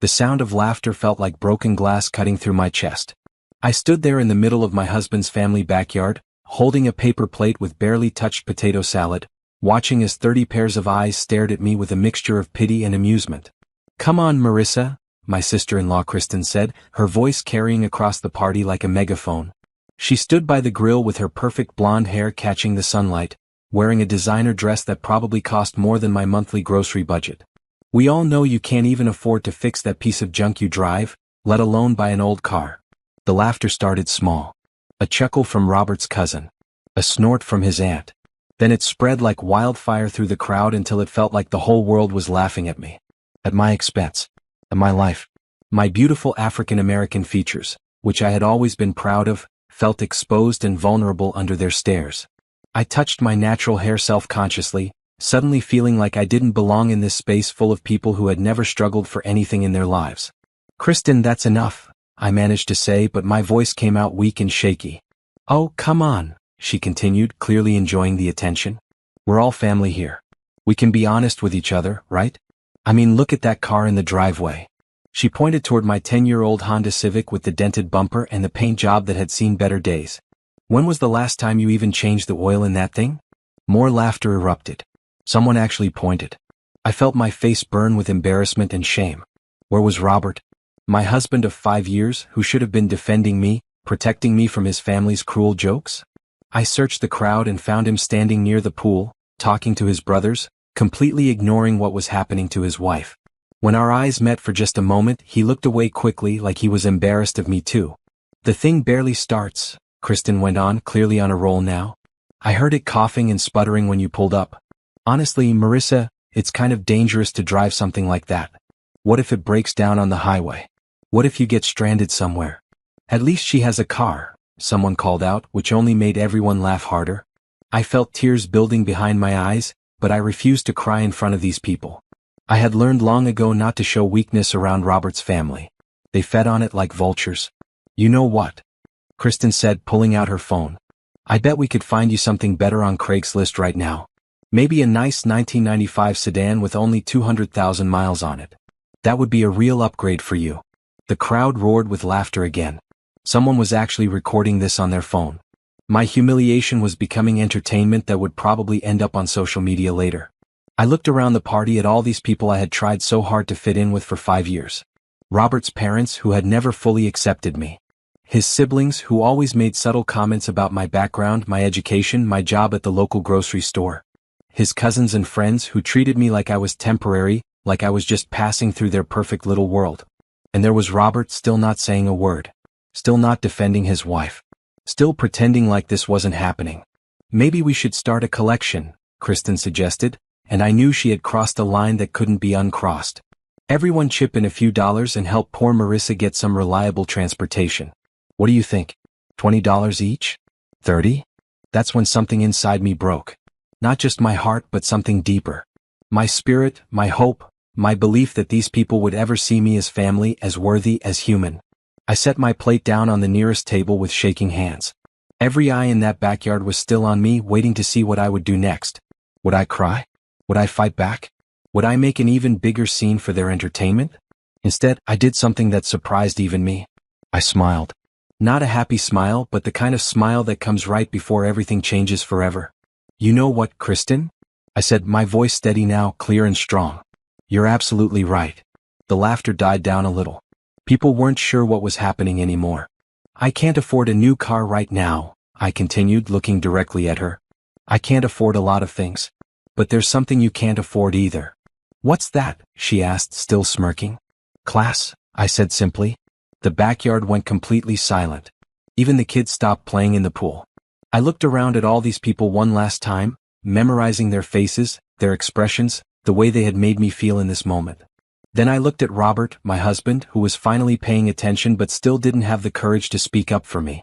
The sound of laughter felt like broken glass cutting through my chest. I stood there in the middle of my husband's family backyard, holding a paper plate with barely touched potato salad, watching as 30 pairs of eyes stared at me with a mixture of pity and amusement. "Come on, Marissa," my sister-in-law Kristen said, her voice carrying across the party like a megaphone. She stood by the grill with her perfect blonde hair catching the sunlight, wearing a designer dress that probably cost more than my monthly grocery budget. "We all know you can't even afford to fix that piece of junk you drive, let alone buy an old car." The laughter started small. A chuckle from Robert's cousin. A snort from his aunt. Then it spread like wildfire through the crowd until it felt like the whole world was laughing at me. At my expense. At my life. My beautiful African-American features, which I had always been proud of, felt exposed and vulnerable under their stares. I touched my natural hair self-consciously, suddenly feeling like I didn't belong in this space full of people who had never struggled for anything in their lives. "Kristen, that's enough," I managed to say, but my voice came out weak and shaky. "Oh, come on," she continued, clearly enjoying the attention. "We're all family here. We can be honest with each other, right? I mean, look at that car in the driveway." She pointed toward my 10-year-old Honda Civic with the dented bumper and the paint job that had seen better days. "When was the last time you even changed the oil in that thing?" More laughter erupted. Someone actually pointed. I felt my face burn with embarrassment and shame. Where was Robert? My husband of 5 years, who should have been defending me, protecting me from his family's cruel jokes? I searched the crowd and found him standing near the pool, talking to his brothers, completely ignoring what was happening to his wife. When our eyes met for just a moment, he looked away quickly like he was embarrassed of me too. "The thing barely starts," Kristen went on, clearly on a roll now. "I heard it coughing and sputtering when you pulled up. Honestly, Marissa, it's kind of dangerous to drive something like that. What if it breaks down on the highway? What if you get stranded somewhere?" "At least she has a car," someone called out, which only made everyone laugh harder. I felt tears building behind my eyes, but I refused to cry in front of these people. I had learned long ago not to show weakness around Robert's family. They fed on it like vultures. "You know what?" Kristen said, pulling out her phone. "I bet we could find you something better on Craigslist right now. Maybe a nice 1995 sedan with only 200,000 miles on it. That would be a real upgrade for you." The crowd roared with laughter again. Someone was actually recording this on their phone. My humiliation was becoming entertainment that would probably end up on social media later. I looked around the party at all these people I had tried so hard to fit in with for 5 years. Robert's parents, who had never fully accepted me. His siblings, who always made subtle comments about my background, my education, my job at the local grocery store. His cousins and friends, who treated me like I was temporary, like I was just passing through their perfect little world. And there was Robert, still not saying a word. Still not defending his wife. Still pretending like this wasn't happening. "Maybe we should start a collection," Kristen suggested, and I knew she had crossed a line that couldn't be uncrossed. "Everyone chip in a few dollars and help poor Marissa get some reliable transportation. What do you think? $20 each? 30? That's when something inside me broke. Not just my heart, but something deeper. My spirit, my hope, my belief that these people would ever see me as family, as worthy, as human. I set my plate down on the nearest table with shaking hands. Every eye in that backyard was still on me, waiting to see what I would do next. Would I cry? Would I fight back? Would I make an even bigger scene for their entertainment? Instead, I did something that surprised even me. I smiled. Not a happy smile, but the kind of smile that comes right before everything changes forever. "You know what, Kristen?" I said, my voice steady now, clear and strong. "You're absolutely right." The laughter died down a little. People weren't sure what was happening anymore. "I can't afford a new car right now," I continued, looking directly at her. "I can't afford a lot of things. But there's something you can't afford either." "What's that?" she asked, still smirking. "Class," I said simply. The backyard went completely silent. Even the kids stopped playing in the pool. I looked around at all these people one last time, memorizing their faces, their expressions, the way they had made me feel in this moment. Then I looked at Robert, my husband, who was finally paying attention but still didn't have the courage to speak up for me.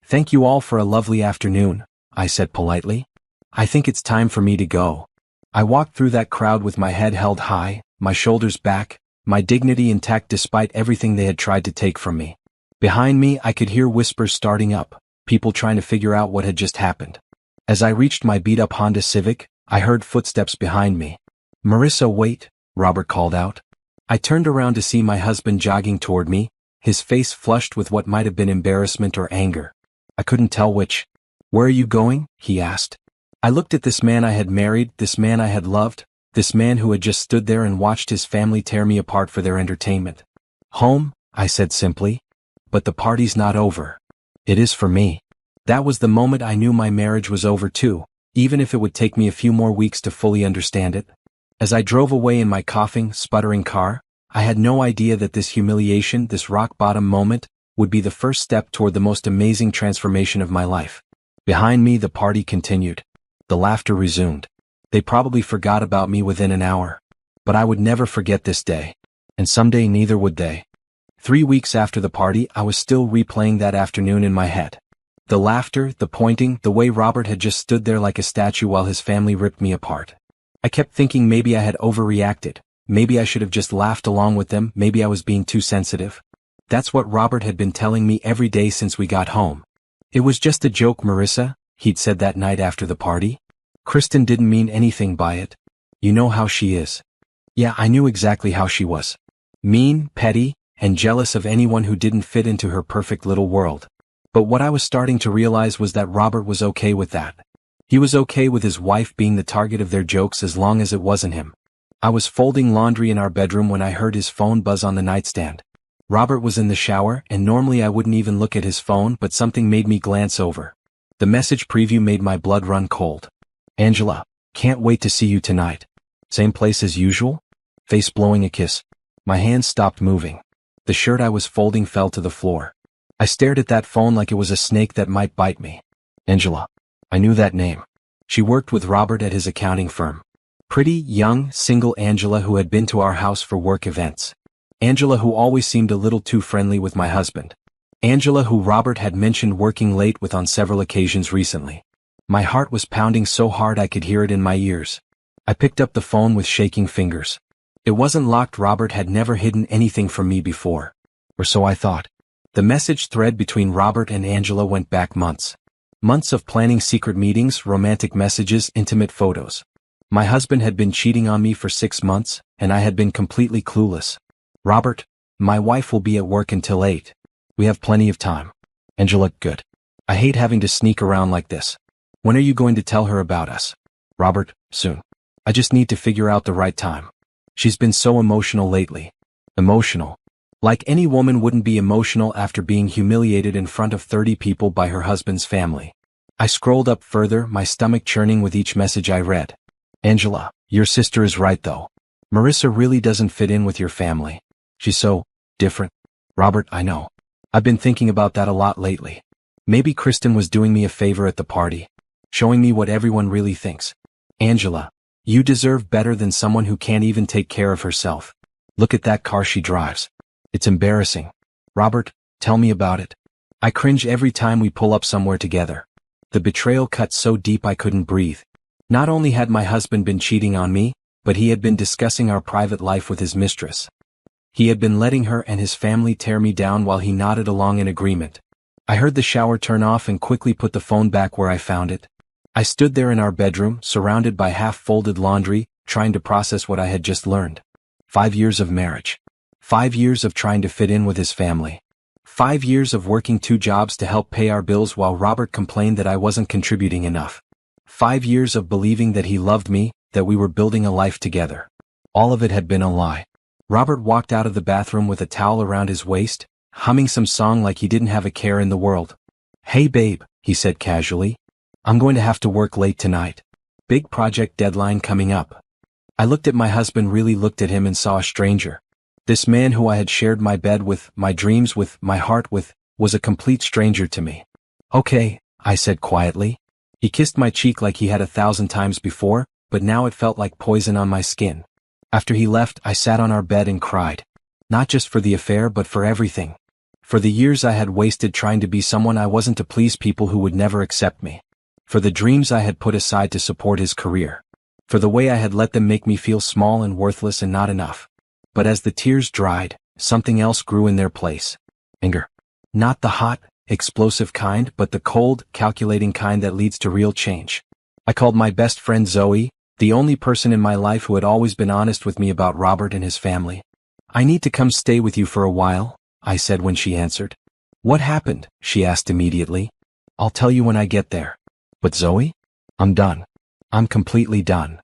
"Thank you all for a lovely afternoon," I said politely. "I think it's time for me to go." I walked through that crowd with my head held high, my shoulders back, my dignity intact despite everything they had tried to take from me. Behind me, I could hear whispers starting up, people trying to figure out what had just happened. As I reached my beat-up Honda Civic, I heard footsteps behind me. "Marissa, wait," Robert called out. I turned around to see my husband jogging toward me, his face flushed with what might have been embarrassment or anger. I couldn't tell which. "Where are you going?" he asked. I looked at this man I had married, this man I had loved, this man who had just stood there and watched his family tear me apart for their entertainment. "Home," I said simply. "But the party's not over." "It is for me." That was the moment I knew my marriage was over too, even if it would take me a few more weeks to fully understand it. As I drove away in my coughing, sputtering car, I had no idea that this humiliation, this rock-bottom moment, would be the first step toward the most amazing transformation of my life. Behind me, the party continued. The laughter resumed. They probably forgot about me within an hour. But I would never forget this day. And someday neither would they. 3 weeks after the party, I was still replaying that afternoon in my head. The laughter, the pointing, the way Robert had just stood there like a statue while his family ripped me apart. I kept thinking maybe I had overreacted. Maybe I should have just laughed along with them, maybe I was being too sensitive. That's what Robert had been telling me every day since we got home. "It was just a joke, Marissa," he'd said that night after the party. "Kristen didn't mean anything by it. You know how she is." Yeah, I knew exactly how she was. Mean, petty, and jealous of anyone who didn't fit into her perfect little world. But what I was starting to realize was that Robert was okay with that. He was okay with his wife being the target of their jokes as long as it wasn't him. I was folding laundry in our bedroom when I heard his phone buzz on the nightstand. Robert was in the shower, and normally I wouldn't even look at his phone, but something made me glance over. The message preview made my blood run cold. "Angela, can't wait to see you tonight. Same place as usual?" Face blowing a kiss. My hands stopped moving. The shirt I was folding fell to the floor. I stared at that phone like it was a snake that might bite me. Angela. I knew that name. She worked with Robert at his accounting firm. Pretty, young, single Angela who had been to our house for work events. Angela who always seemed a little too friendly with my husband. Angela who Robert had mentioned working late with on several occasions recently. My heart was pounding so hard I could hear it in my ears. I picked up the phone with shaking fingers. It wasn't locked. Robert had never hidden anything from me before. Or so I thought. The message thread between Robert and Angela went back months. Months of planning secret meetings, romantic messages, intimate photos. My husband had been cheating on me for 6 months, and I had been completely clueless. "Robert, my wife will be at work until 8. We have plenty of time." Angela, good. "I hate having to sneak around like this. When are you going to tell her about us?" Robert, soon. "I just need to figure out the right time. She's been so emotional lately." Emotional. Like any woman wouldn't be emotional after being humiliated in front of 30 people by her husband's family. I scrolled up further, my stomach churning with each message I read. "Angela, your sister is right though. Marissa really doesn't fit in with your family. She's so different." Robert, I know. I've been thinking about that a lot lately. Maybe Kristen was doing me a favor at the party. Showing me what everyone really thinks. Angela, you deserve better than someone who can't even take care of herself. Look at that car she drives. It's embarrassing. Robert, tell me about it. I cringe every time we pull up somewhere together. The betrayal cut so deep I couldn't breathe. Not only had my husband been cheating on me, but he had been discussing our private life with his mistress. He had been letting her and his family tear me down while he nodded along in agreement. I heard the shower turn off and quickly put the phone back where I found it. I stood there in our bedroom, surrounded by half-folded laundry, trying to process what I had just learned. 5 years of marriage. 5 years of trying to fit in with his family. 5 years of working 2 jobs to help pay our bills while Robert complained that I wasn't contributing enough. 5 years of believing that he loved me, that we were building a life together. All of it had been a lie. Robert walked out of the bathroom with a towel around his waist, humming some song like he didn't have a care in the world. "Hey babe," he said casually. "I'm going to have to work late tonight. Big project deadline coming up." I looked at my husband, really looked at him, and saw a stranger. This man who I had shared my bed with, my dreams with, my heart with, was a complete stranger to me. "Okay," I said quietly. He kissed my cheek like he had 1,000 times before, but now it felt like poison on my skin. After he left, I sat on our bed and cried. Not just for the affair, but for everything. For the years I had wasted trying to be someone I wasn't to please people who would never accept me. For the dreams I had put aside to support his career. For the way I had let them make me feel small and worthless and not enough. But as the tears dried, something else grew in their place. Anger. Not the hot, explosive kind, but the cold, calculating kind that leads to real change. I called my best friend Zoe, the only person in my life who had always been honest with me about Robert and his family. I need to come stay with you for a while, I said when she answered. What happened? She asked immediately. I'll tell you when I get there. But Zoe? I'm done. I'm completely done.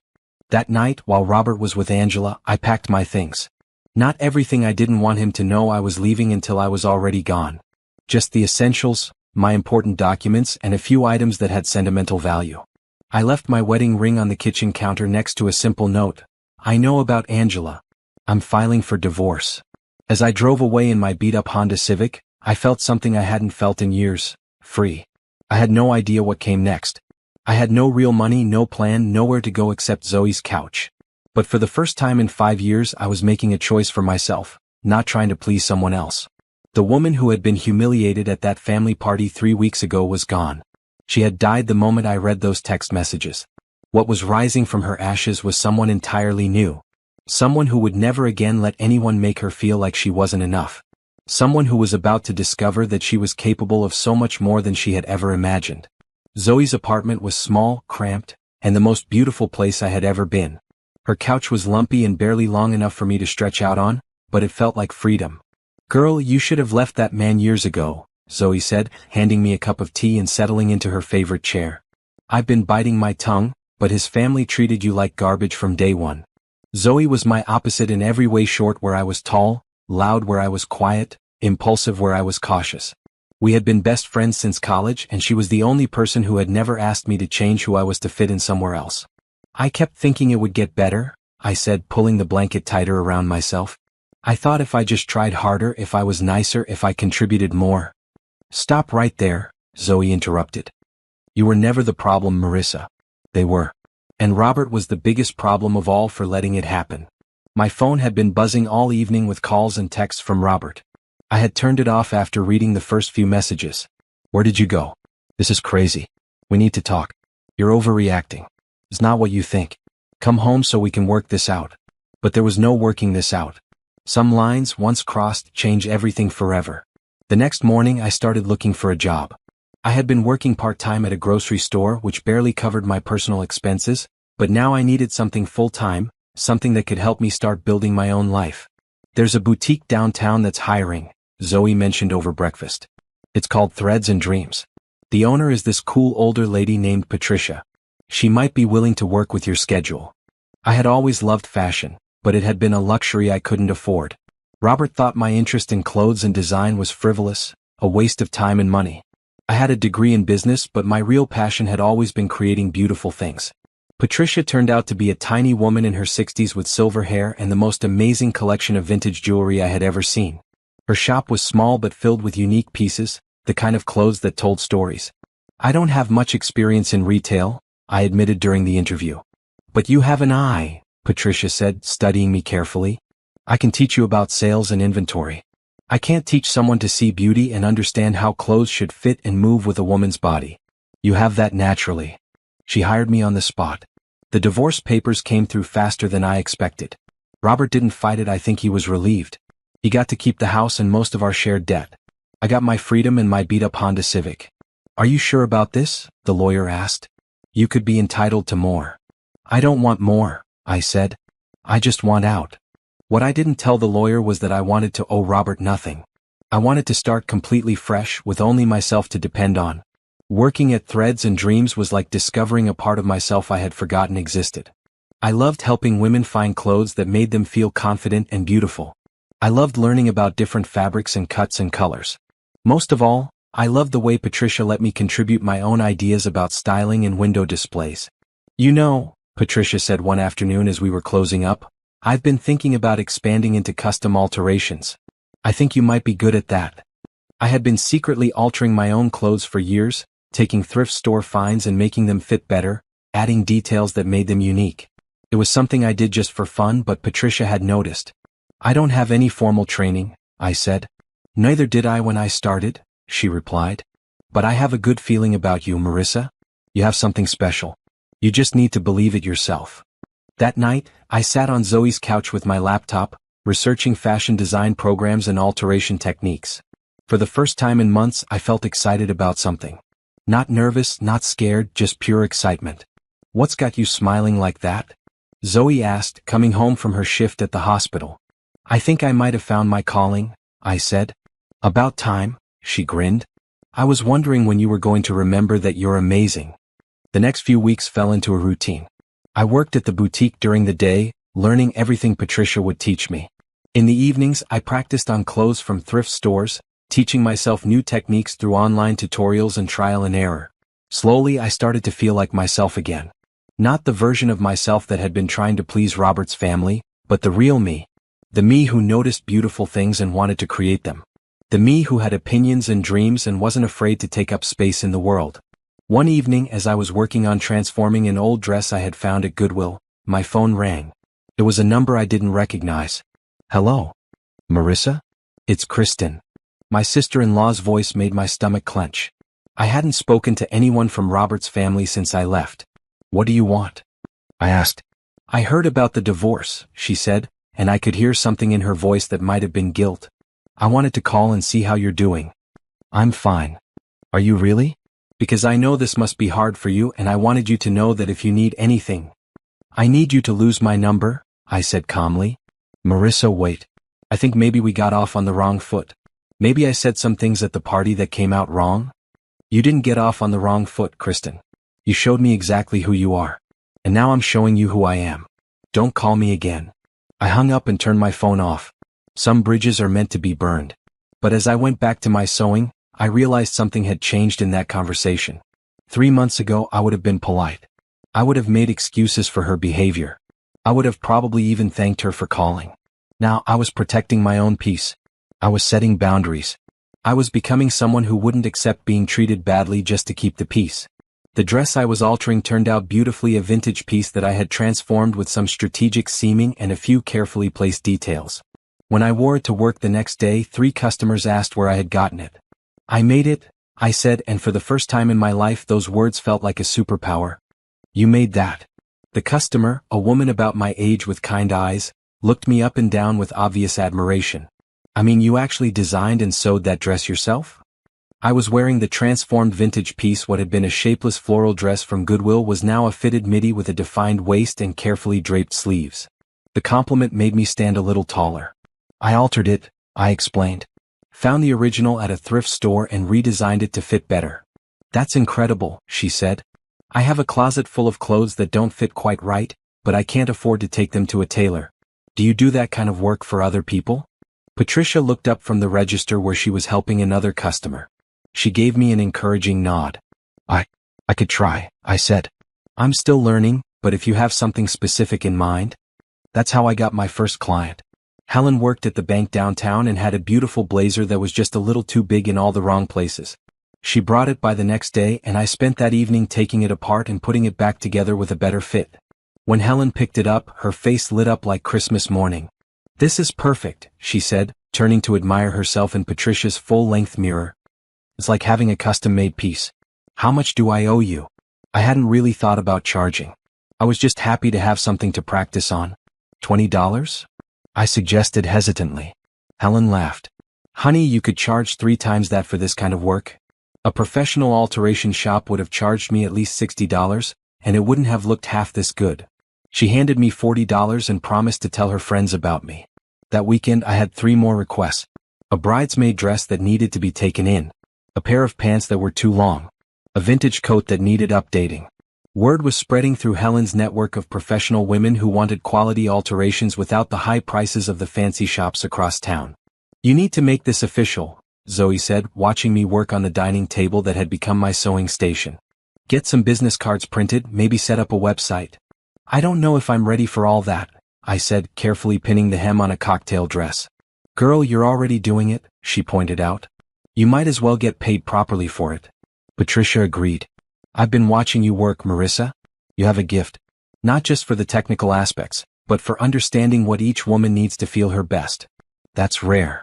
That night, while Robert was with Angela, I packed my things. Not everything. I didn't want him to know I was leaving until I was already gone. Just the essentials, my important documents, and a few items that had sentimental value. I left my wedding ring on the kitchen counter next to a simple note. I know about Angela. I'm filing for divorce. As I drove away in my beat-up Honda Civic, I felt something I hadn't felt in years. Free. I had no idea what came next. I had no real money, no plan, nowhere to go except Zoe's couch. But for the first time in 5 years, I was making a choice for myself, not trying to please someone else. The woman who had been humiliated at that family party 3 weeks ago was gone. She had died the moment I read those text messages. What was rising from her ashes was someone entirely new. Someone who would never again let anyone make her feel like she wasn't enough. Someone who was about to discover that she was capable of so much more than she had ever imagined. Zoe's apartment was small, cramped, and the most beautiful place I had ever been. Her couch was lumpy and barely long enough for me to stretch out on, but it felt like freedom. Girl, you should have left that man years ago, Zoe said, handing me a cup of tea and settling into her favorite chair. I've been biting my tongue, but his family treated you like garbage from day one. Zoe was my opposite in every way, short where I was tall, loud where I was quiet, impulsive where I was cautious. We had been best friends since college, and she was the only person who had never asked me to change who I was to fit in somewhere else. I kept thinking it would get better, I said, pulling the blanket tighter around myself. I thought if I just tried harder, if I was nicer, if I contributed more. Stop right there, Zoe interrupted. You were never the problem, Marissa. They were. And Robert was the biggest problem of all for letting it happen. My phone had been buzzing all evening with calls and texts from Robert. I had turned it off after reading the first few messages. Where did you go? This is crazy. We need to talk. You're overreacting. It's not what you think. Come home so we can work this out. But there was no working this out. Some lines, once crossed, change everything forever. The next morning I started looking for a job. I had been working part-time at a grocery store which barely covered my personal expenses, but now I needed something full-time, something that could help me start building my own life. There's a boutique downtown that's hiring, Zoe mentioned over breakfast. It's called Threads and Dreams. The owner is this cool older lady named Patricia. She might be willing to work with your schedule. I had always loved fashion, but it had been a luxury I couldn't afford. Robert thought my interest in clothes and design was frivolous, a waste of time and money. I had a degree in business, but my real passion had always been creating beautiful things. Patricia turned out to be a tiny woman in her 60s with silver hair and the most amazing collection of vintage jewelry I had ever seen. Her shop was small but filled with unique pieces, the kind of clothes that told stories. I don't have much experience in retail, I admitted during the interview. But you have an eye, Patricia said, studying me carefully. I can teach you about sales and inventory. I can't teach someone to see beauty and understand how clothes should fit and move with a woman's body. You have that naturally. She hired me on the spot. The divorce papers came through faster than I expected. Robert didn't fight it. I think he was relieved. He got to keep the house and most of our shared debt. I got my freedom and my beat-up Honda Civic. Are you sure about this? The lawyer asked. You could be entitled to more. I don't want more, I said. I just want out. What I didn't tell the lawyer was that I wanted to owe Robert nothing. I wanted to start completely fresh with only myself to depend on. Working at Threads and Dreams was like discovering a part of myself I had forgotten existed. I loved helping women find clothes that made them feel confident and beautiful. I loved learning about different fabrics and cuts and colors. Most of all, I loved the way Patricia let me contribute my own ideas about styling and window displays. You know, Patricia said one afternoon as we were closing up, I've been thinking about expanding into custom alterations. I think you might be good at that. I had been secretly altering my own clothes for years, taking thrift store finds and making them fit better, adding details that made them unique. It was something I did just for fun, but Patricia had noticed. I don't have any formal training, I said. Neither did I when I started, she replied. But I have a good feeling about you, Marissa. You have something special. You just need to believe it yourself. That night, I sat on Zoe's couch with my laptop, researching fashion design programs and alteration techniques. For the first time in months, I felt excited about something. Not nervous, not scared, just pure excitement. What's got you smiling like that? Zoe asked, coming home from her shift at the hospital. I think I might have found my calling, I said. About time, she grinned. I was wondering when you were going to remember that you're amazing. The next few weeks fell into a routine. I worked at the boutique during the day, learning everything Patricia would teach me. In the evenings, I practiced on clothes from thrift stores, teaching myself new techniques through online tutorials and trial and error. Slowly, I started to feel like myself again. Not the version of myself that had been trying to please Robert's family, but the real me. The me who noticed beautiful things and wanted to create them. The me who had opinions and dreams and wasn't afraid to take up space in the world. One evening, as I was working on transforming an old dress I had found at Goodwill, my phone rang. It was a number I didn't recognize. Hello? Marissa? It's Kristen. My sister-in-law's voice made my stomach clench. I hadn't spoken to anyone from Robert's family since I left. What do you want? I asked. I heard about the divorce, she said, and I could hear something in her voice that might have been guilt. I wanted to call and see how you're doing. I'm fine. Are you really? Because I know this must be hard for you and I wanted you to know that if you need anything. I need you to lose my number, I said calmly. Marissa, wait. I think maybe we got off on the wrong foot. Maybe I said some things at the party that came out wrong? You didn't get off on the wrong foot, Kristen. You showed me exactly who you are. And now I'm showing you who I am. Don't call me again. I hung up and turned my phone off. Some bridges are meant to be burned. But as I went back to my sewing, I realized something had changed in that conversation. 3 months ago, I would have been polite. I would have made excuses for her behavior. I would have probably even thanked her for calling. Now I was protecting my own peace. I was setting boundaries. I was becoming someone who wouldn't accept being treated badly just to keep the peace. The dress I was altering turned out beautifully, a vintage piece that I had transformed with some strategic seaming and a few carefully placed details. When I wore it to work the next day, 3 customers asked where I had gotten it. I made it, I said, and for the first time in my life those words felt like a superpower. You made that. The customer, a woman about my age with kind eyes, looked me up and down with obvious admiration. I mean, you actually designed and sewed that dress yourself? I was wearing the transformed vintage piece. What had been a shapeless floral dress from Goodwill was now a fitted midi with a defined waist and carefully draped sleeves. The compliment made me stand a little taller. I altered it, I explained. Found the original at a thrift store and redesigned it to fit better. That's incredible, she said. I have a closet full of clothes that don't fit quite right, but I can't afford to take them to a tailor. Do you do that kind of work for other people? Patricia looked up from the register where she was helping another customer. She gave me an encouraging nod. I could try, I said. I'm still learning, but if you have something specific in mind. That's how I got my first client. Helen worked at the bank downtown and had a beautiful blazer that was just a little too big in all the wrong places. She brought it by the next day and I spent that evening taking it apart and putting it back together with a better fit. When Helen picked it up, her face lit up like Christmas morning. This is perfect, she said, turning to admire herself in Patricia's full-length mirror. It's like having a custom-made piece. How much do I owe you? I hadn't really thought about charging. I was just happy to have something to practice on. $20? I suggested hesitantly. Helen laughed. Honey, you could charge 3 times that for this kind of work. A professional alteration shop would have charged me at least $60, and it wouldn't have looked half this good. She handed me $40 and promised to tell her friends about me. That weekend I had 3 more requests. A bridesmaid dress that needed to be taken in. A pair of pants that were too long. A vintage coat that needed updating. Word was spreading through Helen's network of professional women who wanted quality alterations without the high prices of the fancy shops across town. You need to make this official, Zoe said, watching me work on the dining table that had become my sewing station. Get some business cards printed, maybe set up a website. I don't know if I'm ready for all that, I said, carefully pinning the hem on a cocktail dress. Girl, you're already doing it, she pointed out. You might as well get paid properly for it. Patricia agreed. I've been watching you work, Marissa. You have a gift. Not just for the technical aspects, but for understanding what each woman needs to feel her best. That's rare.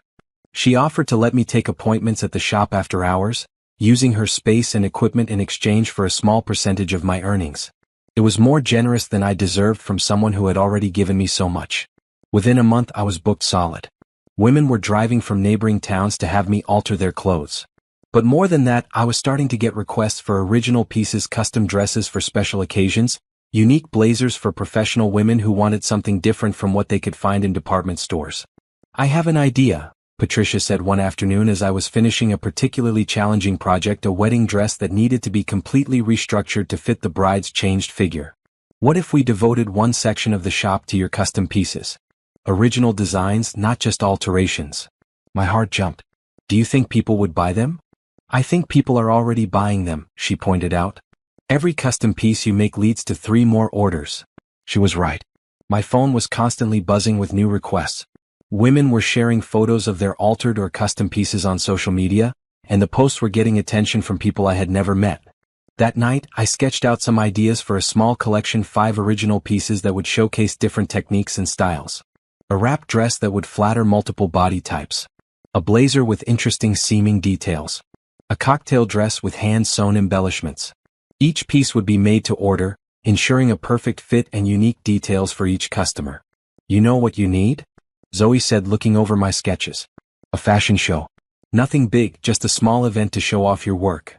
She offered to let me take appointments at the shop after hours, using her space and equipment in exchange for a small percentage of my earnings. It was more generous than I deserved from someone who had already given me so much. Within a month I was booked solid. Women were driving from neighboring towns to have me alter their clothes. But more than that, I was starting to get requests for original pieces, custom dresses for special occasions, unique blazers for professional women who wanted something different from what they could find in department stores. I have an idea, Patricia said one afternoon as I was finishing a particularly challenging project, a wedding dress that needed to be completely restructured to fit the bride's changed figure. What if we devoted one section of the shop to your custom pieces? Original designs, not just alterations. My heart jumped. Do you think people would buy them? I think people are already buying them, she pointed out. Every custom piece you make leads to 3 more orders. She was right. My phone was constantly buzzing with new requests. Women were sharing photos of their altered or custom pieces on social media, and the posts were getting attention from people I had never met. That night, I sketched out some ideas for a small collection, 5 original pieces that would showcase different techniques and styles. A wrap dress that would flatter multiple body types. A blazer with interesting seaming details. A cocktail dress with hand-sewn embellishments. Each piece would be made to order, ensuring a perfect fit and unique details for each customer. You know what you need? Zoe said, looking over my sketches. A fashion show. Nothing big, just a small event to show off your work.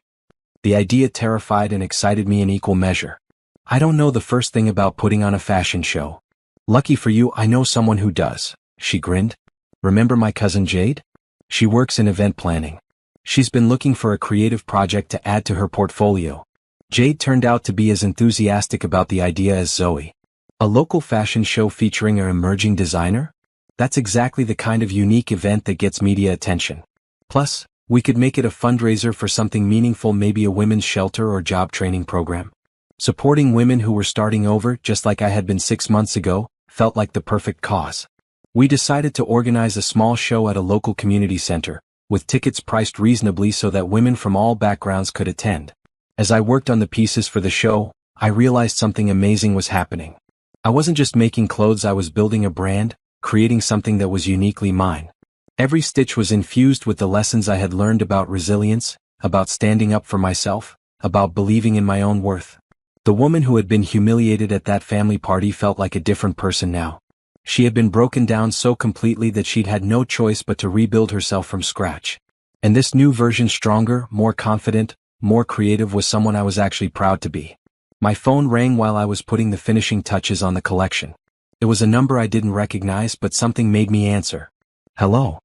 The idea terrified and excited me in equal measure. I don't know the first thing about putting on a fashion show. Lucky for you, I know someone who does, she grinned. Remember my cousin Jade? She works in event planning. She's been looking for a creative project to add to her portfolio. Jade turned out to be as enthusiastic about the idea as Zoe. A local fashion show featuring an emerging designer? That's exactly the kind of unique event that gets media attention. Plus, we could make it a fundraiser for something meaningful, maybe a women's shelter or job training program. Supporting women who were starting over, just like I had been 6 months ago, felt like the perfect cause. We decided to organize a small show at a local community center, with tickets priced reasonably so that women from all backgrounds could attend. As I worked on the pieces for the show, I realized something amazing was happening. I wasn't just making clothes, I was building a brand, creating something that was uniquely mine. Every stitch was infused with the lessons I had learned about resilience, about standing up for myself, about believing in my own worth. The woman who had been humiliated at that family party felt like a different person now. She had been broken down so completely that she'd had no choice but to rebuild herself from scratch. And this new version, stronger, more confident, more creative, was someone I was actually proud to be. My phone rang while I was putting the finishing touches on the collection. It was a number I didn't recognize, but something made me answer. Hello?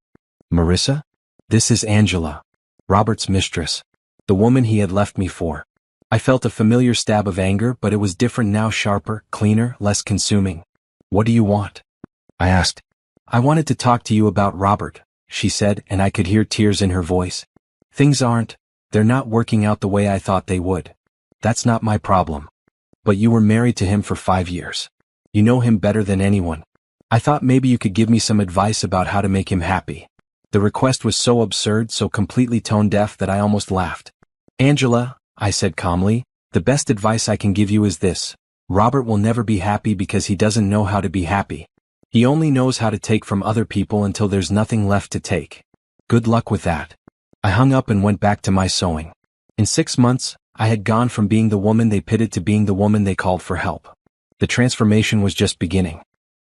Marissa? This is Angela, Robert's mistress, the woman he had left me for. I felt a familiar stab of anger, but it was different now, sharper, cleaner, less consuming. What do you want? I asked. I wanted to talk to you about Robert, she said, and I could hear tears in her voice. They're not working out the way I thought they would. That's not my problem. But you were married to him for 5 years. You know him better than anyone. I thought maybe you could give me some advice about how to make him happy. The request was so absurd, so completely tone-deaf that I almost laughed. Angela, I said calmly, the best advice I can give you is this. Robert will never be happy because he doesn't know how to be happy. He only knows how to take from other people until there's nothing left to take. Good luck with that. I hung up and went back to my sewing. In 6 months, I had gone from being the woman they pitied to being the woman they called for help. The transformation was just beginning.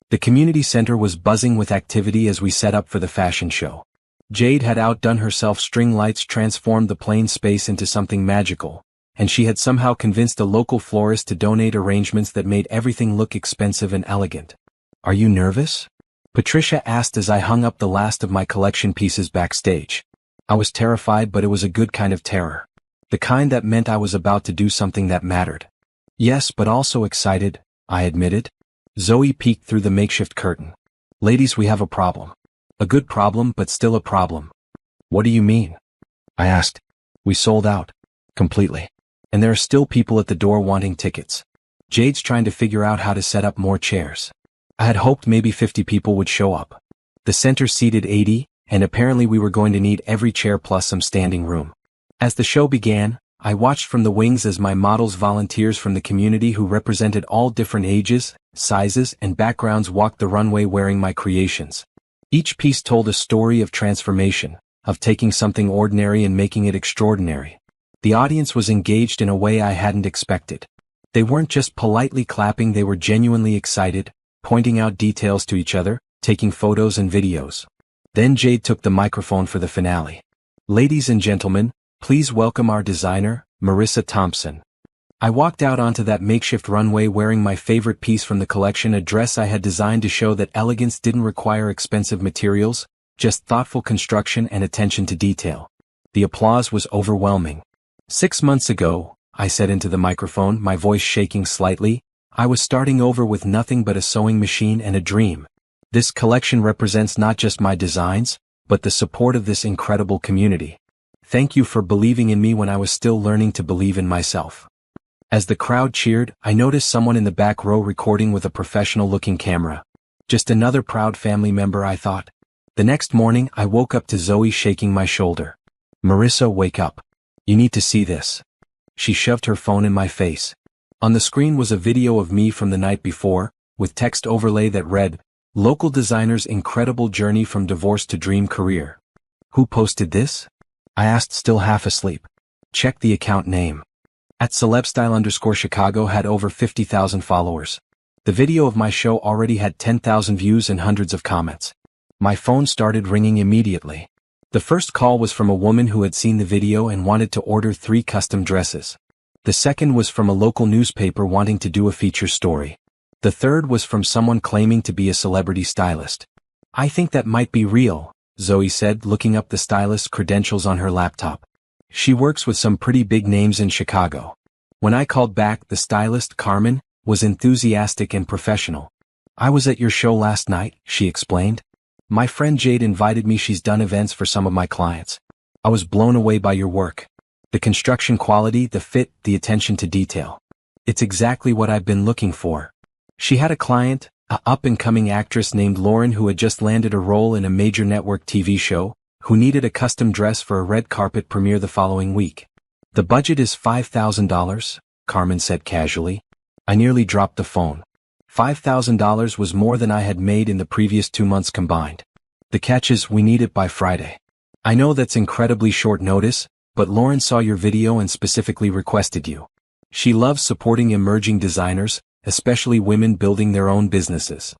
The community center was buzzing with activity as we set up for the fashion show. Jade had outdone herself. String lights transformed the plain space into something magical, and she had somehow convinced a local florist to donate arrangements that made everything look expensive and elegant. Are you nervous? Patricia asked as I hung up the last of my collection pieces backstage. I was terrified, but it was a good kind of terror. The kind that meant I was about to do something that mattered. Yes, but also excited, I admitted. Zoe peeked through the makeshift curtain. Ladies, we have a problem. A good problem, but still a problem. What do you mean? I asked. We sold out. Completely. And there are still people at the door wanting tickets. Jade's trying to figure out how to set up more chairs. I had hoped maybe 50 people would show up. The center seated 80, and apparently we were going to need every chair plus some standing room. As the show began, I watched from the wings as my models, volunteers from the community who represented all different ages, sizes, and backgrounds, walked the runway wearing my creations. Each piece told a story of transformation, of taking something ordinary and making it extraordinary. The audience was engaged in a way I hadn't expected. They weren't just politely clapping, they were genuinely excited, pointing out details to each other, taking photos and videos. Then Jade took the microphone for the finale. Ladies and gentlemen, please welcome our designer, Marissa Thompson. I walked out onto that makeshift runway wearing my favorite piece from the collection, a dress I had designed to show that elegance didn't require expensive materials, just thoughtful construction and attention to detail. The applause was overwhelming. 6 months ago, I said into the microphone, my voice shaking slightly, I was starting over with nothing but a sewing machine and a dream. This collection represents not just my designs, but the support of this incredible community. Thank you for believing in me when I was still learning to believe in myself. As the crowd cheered, I noticed someone in the back row recording with a professional-looking camera. Just another proud family member, I thought. The next morning, I woke up to Zoe shaking my shoulder. Marissa, wake up. You need to see this. She shoved her phone in my face. On the screen was a video of me from the night before, with text overlay that read, Local designer's incredible journey from divorce to dream career. Who posted this? I asked, still half asleep. Check the account name. @celebstyle_Chicago had over 50,000 followers. The video of my show already had 10,000 views and hundreds of comments. My phone started ringing immediately. The first call was from a woman who had seen the video and wanted to order 3 custom dresses. The second was from a local newspaper wanting to do a feature story. The third was from someone claiming to be a celebrity stylist. I think that might be real, Zoe said, looking up the stylist's credentials on her laptop. She works with some pretty big names in Chicago. When I called back, the stylist, Carmen, was enthusiastic and professional. I was at your show last night, she explained. My friend Jade invited me. She's done events for some of my clients. I was blown away by your work. The construction quality, the fit, the attention to detail. It's exactly what I've been looking for. She had a client, a up-and-coming actress named Lauren who had just landed a role in a major network TV show, who needed a custom dress for a red carpet premiere the following week. The budget is $5,000, Carmen said casually. I nearly dropped the phone. $5,000 was more than I had made in the previous 2 months combined. The catch is, we need it by Friday. I know that's incredibly short notice, but Lauren saw your video and specifically requested you. She loves supporting emerging designers, especially women building their own businesses.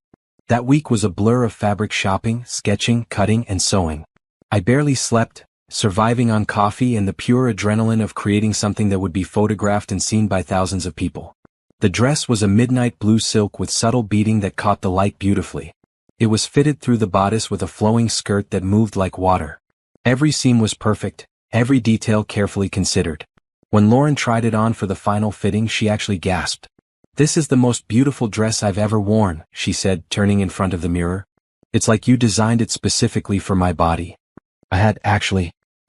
That week was a blur of fabric shopping, sketching, cutting, and sewing. I barely slept, surviving on coffee and the pure adrenaline of creating something that would be photographed and seen by thousands of people. The dress was a midnight blue silk with subtle beading that caught the light beautifully. It was fitted through the bodice with a flowing skirt that moved like water. Every seam was perfect, every detail carefully considered. When Lauren tried it on for the final fitting, she actually gasped. This is the most beautiful dress I've ever worn, she said, turning in front of the mirror. It's like you designed it specifically for my body.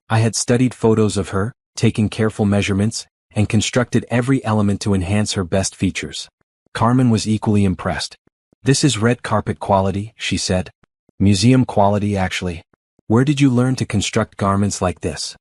I had studied photos of her, taken careful measurements, and constructed every element to enhance her best features. Carmen was equally impressed. This is red carpet quality, she said. Museum quality, actually. Where did you learn to construct garments like this?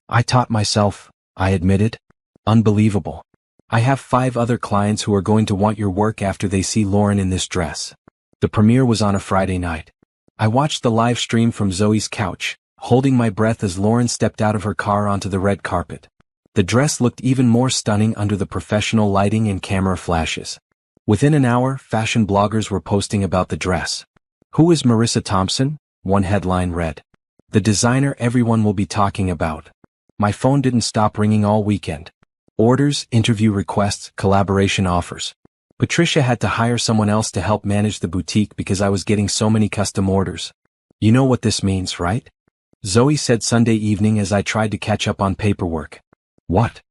I taught myself, I admitted. Unbelievable. I have 5 other clients who are going to want your work after they see Lauren in this dress. The premiere was on a Friday night. I watched the live stream from Zoe's couch, holding my breath as Lauren stepped out of her car onto the red carpet. The dress looked even more stunning under the professional lighting and camera flashes. Within an hour, fashion bloggers were posting about the dress. Who is Marissa Thompson? One headline read. The designer everyone will be talking about. My phone didn't stop ringing all weekend. Orders, interview requests, collaboration offers. Patricia had to hire someone else to help manage the boutique because I was getting so many custom orders. You know what this means, right? Zoe said Sunday evening as I tried to catch up on paperwork. What?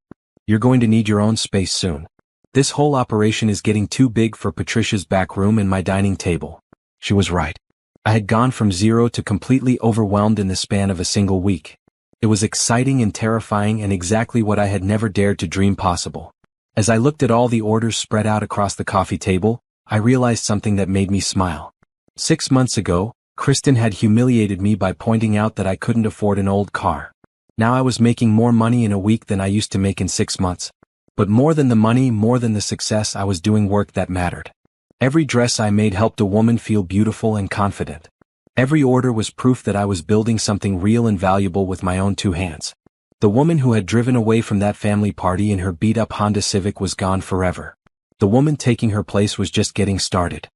You're going to need your own space soon. This whole operation is getting too big for Patricia's back room and my dining table. She was right. I had gone from 0 to completely overwhelmed in the span of a single week. It was exciting and terrifying and exactly what I had never dared to dream possible. As I looked at all the orders spread out across the coffee table, I realized something that made me smile. 6 months ago, Kristen had humiliated me by pointing out that I couldn't afford an old car. Now I was making more money in a week than I used to make in 6 months. But more than the money, more than the success, I was doing work that mattered. Every dress I made helped a woman feel beautiful and confident. Every order was proof that I was building something real and valuable with my own 2 hands. The woman who had driven away from that family party in her beat-up Honda Civic was gone forever. The woman taking her place was just getting started.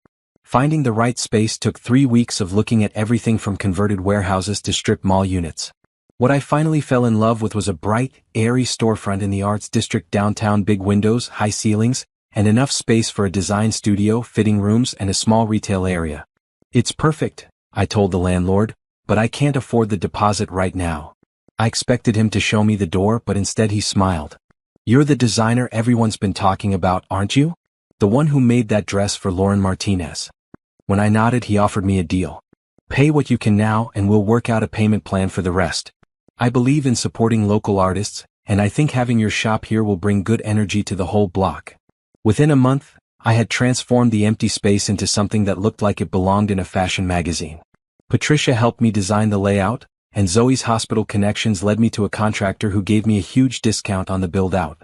Finding the right space took 3 weeks of looking at everything from converted warehouses to strip mall units. What I finally fell in love with was a bright, airy storefront in the arts district downtown, big windows, high ceilings, and enough space for a design studio, fitting rooms, and a small retail area. It's perfect, I told the landlord, but I can't afford the deposit right now. I expected him to show me the door, but instead he smiled. You're the designer everyone's been talking about, aren't you? The one who made that dress for Lauren Martinez. When I nodded, he offered me a deal. Pay what you can now and we'll work out a payment plan for the rest. I believe in supporting local artists, and I think having your shop here will bring good energy to the whole block. Within a month, I had transformed the empty space into something that looked like it belonged in a fashion magazine. Patricia helped me design the layout, and Zoe's hospital connections led me to a contractor who gave me a huge discount on the build-out.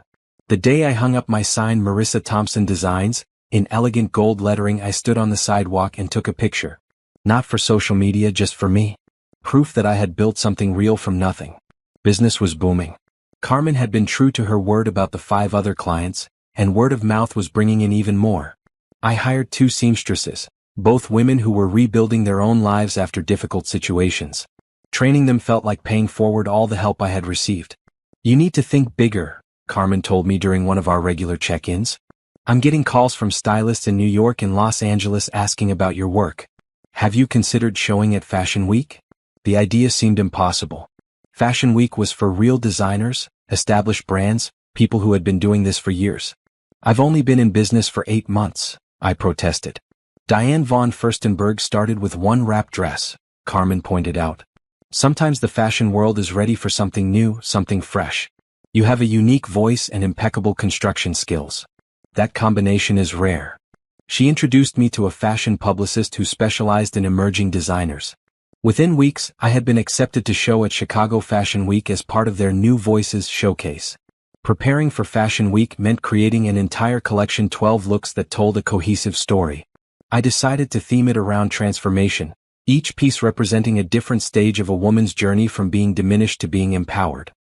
The day I hung up my sign, Marissa Thompson Designs, in elegant gold lettering, I stood on the sidewalk and took a picture. Not for social media, just for me. Proof that I had built something real from nothing. Business was booming. Carmen had been true to her word about the 5 other clients, and word of mouth was bringing in even more. I hired 2 seamstresses, both women who were rebuilding their own lives after difficult situations. Training them felt like paying forward all the help I had received. You need to think bigger, Carmen told me during one of our regular check-ins. I'm getting calls from stylists in New York and Los Angeles asking about your work. Have you considered showing at Fashion Week? The idea seemed impossible. Fashion Week was for real designers, established brands, people who had been doing this for years. I've only been in business for 8 months, I protested. Diane von Furstenberg started with one wrap dress, Carmen pointed out. Sometimes the fashion world is ready for something new, something fresh. You have a unique voice and impeccable construction skills. That combination is rare. She introduced me to a fashion publicist who specialized in emerging designers. Within weeks, I had been accepted to show at Chicago Fashion Week as part of their New Voices showcase. Preparing for Fashion Week meant creating an entire collection, 12 looks that told a cohesive story. I decided to theme it around transformation, each piece representing a different stage of a woman's journey from being diminished to being empowered.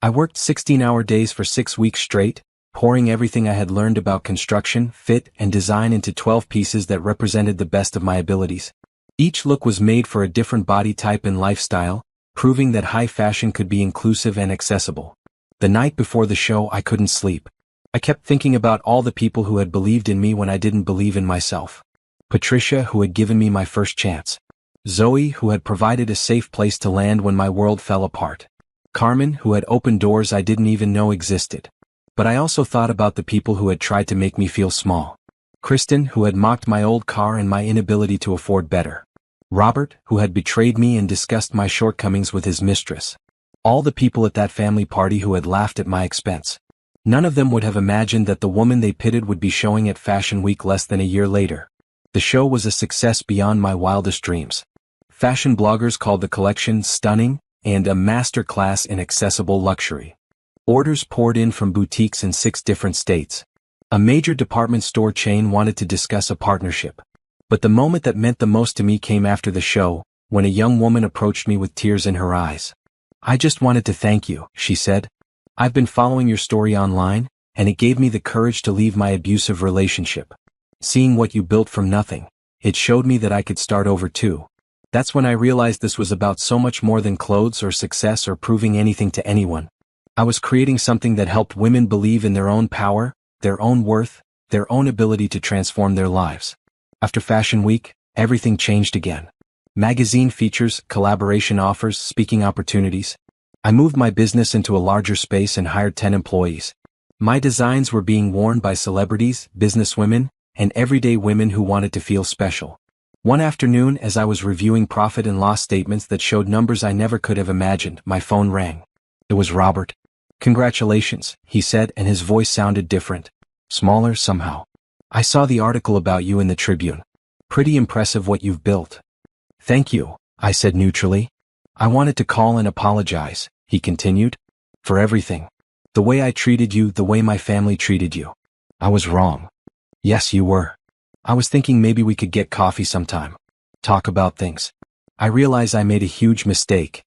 I worked 16-hour days for 6 weeks straight, pouring everything I had learned about construction, fit, and design into 12 pieces that represented the best of my abilities. Each look was made for a different body type and lifestyle, proving that high fashion could be inclusive and accessible. The night before the show, I couldn't sleep. I kept thinking about all the people who had believed in me when I didn't believe in myself. Patricia, who had given me my first chance. Zoe, who had provided a safe place to land when my world fell apart. Carmen, who had opened doors I didn't even know existed. But I also thought about the people who had tried to make me feel small. Kristen, who had mocked my old car and my inability to afford better. Robert, who had betrayed me and discussed my shortcomings with his mistress. All the people at that family party who had laughed at my expense. None of them would have imagined that the woman they pitted would be showing at Fashion Week less than a year later. The show was a success beyond my wildest dreams. Fashion bloggers called the collection stunning and a masterclass in accessible luxury. Orders poured in from boutiques in 6 different states. A major department store chain wanted to discuss a partnership. But the moment that meant the most to me came after the show, when a young woman approached me with tears in her eyes. I just wanted to thank you, she said. I've been following your story online, and it gave me the courage to leave my abusive relationship. Seeing what you built from nothing, it showed me that I could start over too. That's when I realized this was about so much more than clothes or success or proving anything to anyone. I was creating something that helped women believe in their own power, their own worth, their own ability to transform their lives. After Fashion Week, everything changed again. Magazine features, collaboration offers, speaking opportunities. I moved my business into a larger space and hired 10 employees. My designs were being worn by celebrities, businesswomen, and everyday women who wanted to feel special. One afternoon, as I was reviewing profit and loss statements that showed numbers I never could have imagined, my phone rang. It was Robert. Congratulations, he said, and his voice sounded different. Smaller somehow. I saw the article about you in the Tribune. Pretty impressive what you've built. Thank you, I said neutrally. I wanted to call and apologize, he continued. For everything. The way I treated you, the way my family treated you. I was wrong. Yes, you were. I was thinking maybe we could get coffee sometime. Talk about things. I realize I made a huge mistake.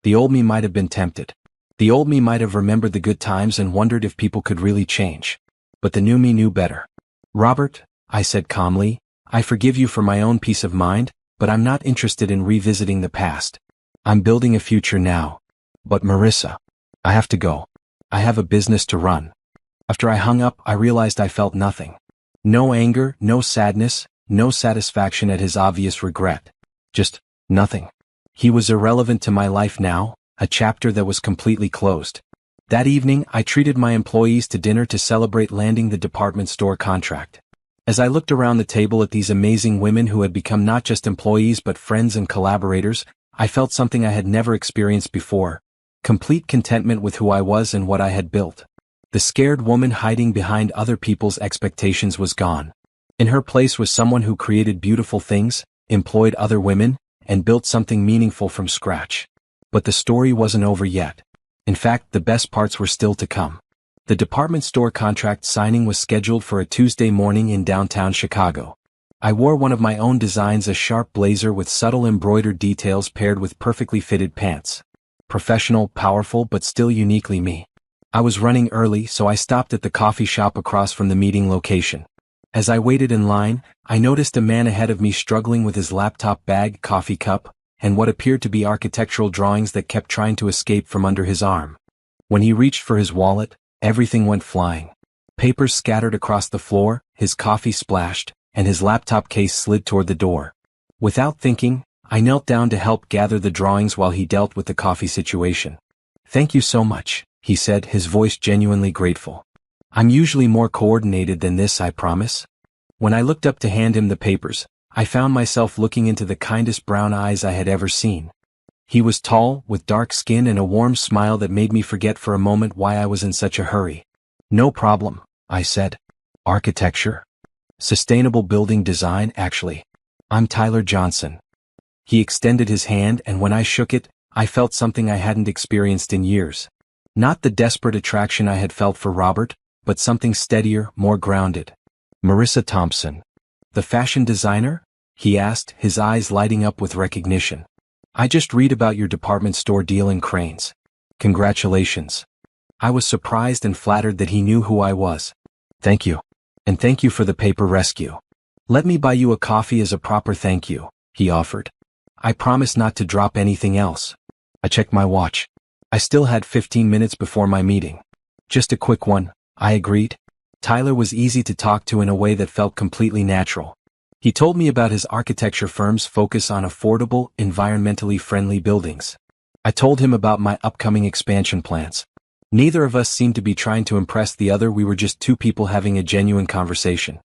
The old me might have been tempted. The old me might have remembered the good times and wondered if people could really change. But the new me knew better. Robert, I said calmly, I forgive you for my own peace of mind, but I'm not interested in revisiting the past. I'm building a future now. But Marissa, I have to go. I have a business to run. After I hung up, I realized I felt nothing. No anger, no sadness, no satisfaction at his obvious regret. Just nothing. He was irrelevant to my life now, a chapter that was completely closed. That evening, I treated my employees to dinner to celebrate landing the department store contract. As I looked around the table at these amazing women who had become not just employees but friends and collaborators, I felt something I had never experienced before: complete contentment with who I was and what I had built. The scared woman hiding behind other people's expectations was gone. In her place was someone who created beautiful things, employed other women, and built something meaningful from scratch. But the story wasn't over yet. In fact, the best parts were still to come. The department store contract signing was scheduled for a Tuesday morning in downtown Chicago. I wore one of my own designs, a sharp blazer with subtle embroidered details paired with perfectly fitted pants. Professional, powerful, but still uniquely me. I was running early, so I stopped at the coffee shop across from the meeting location. As I waited in line, I noticed a man ahead of me struggling with his laptop bag, coffee cup, and what appeared to be architectural drawings that kept trying to escape from under his arm. When he reached for his wallet, everything went flying. Papers scattered across the floor, his coffee splashed, and his laptop case slid toward the door. Without thinking, I knelt down to help gather the drawings while he dealt with the coffee situation. "Thank you so much," he said, his voice genuinely grateful. "I'm usually more coordinated than this, I promise." When I looked up to hand him the papers, I found myself looking into the kindest brown eyes I had ever seen. He was tall, with dark skin and a warm smile that made me forget for a moment why I was in such a hurry. "No problem," I said. "Architecture? Sustainable building design, actually. I'm Tyler Johnson." He extended his hand, and when I shook it, I felt something I hadn't experienced in years. Not the desperate attraction I had felt for Robert, but something steadier, more grounded. "Marissa Thompson, the fashion designer?" he asked, his eyes lighting up with recognition. "I just read about your department store deal in Cranes. Congratulations." I was surprised and flattered that he knew who I was. "Thank you. And thank you for the paper rescue. Let me buy you a coffee as a proper thank you," he offered. I promised not to drop anything else. I checked my watch. I still had 15 minutes before my meeting. "Just a quick one," I agreed. Tyler was easy to talk to in a way that felt completely natural. He told me about his architecture firm's focus on affordable, environmentally friendly buildings. I told him about my upcoming expansion plans. Neither of us seemed to be trying to impress the other, we were just two people having a genuine conversation.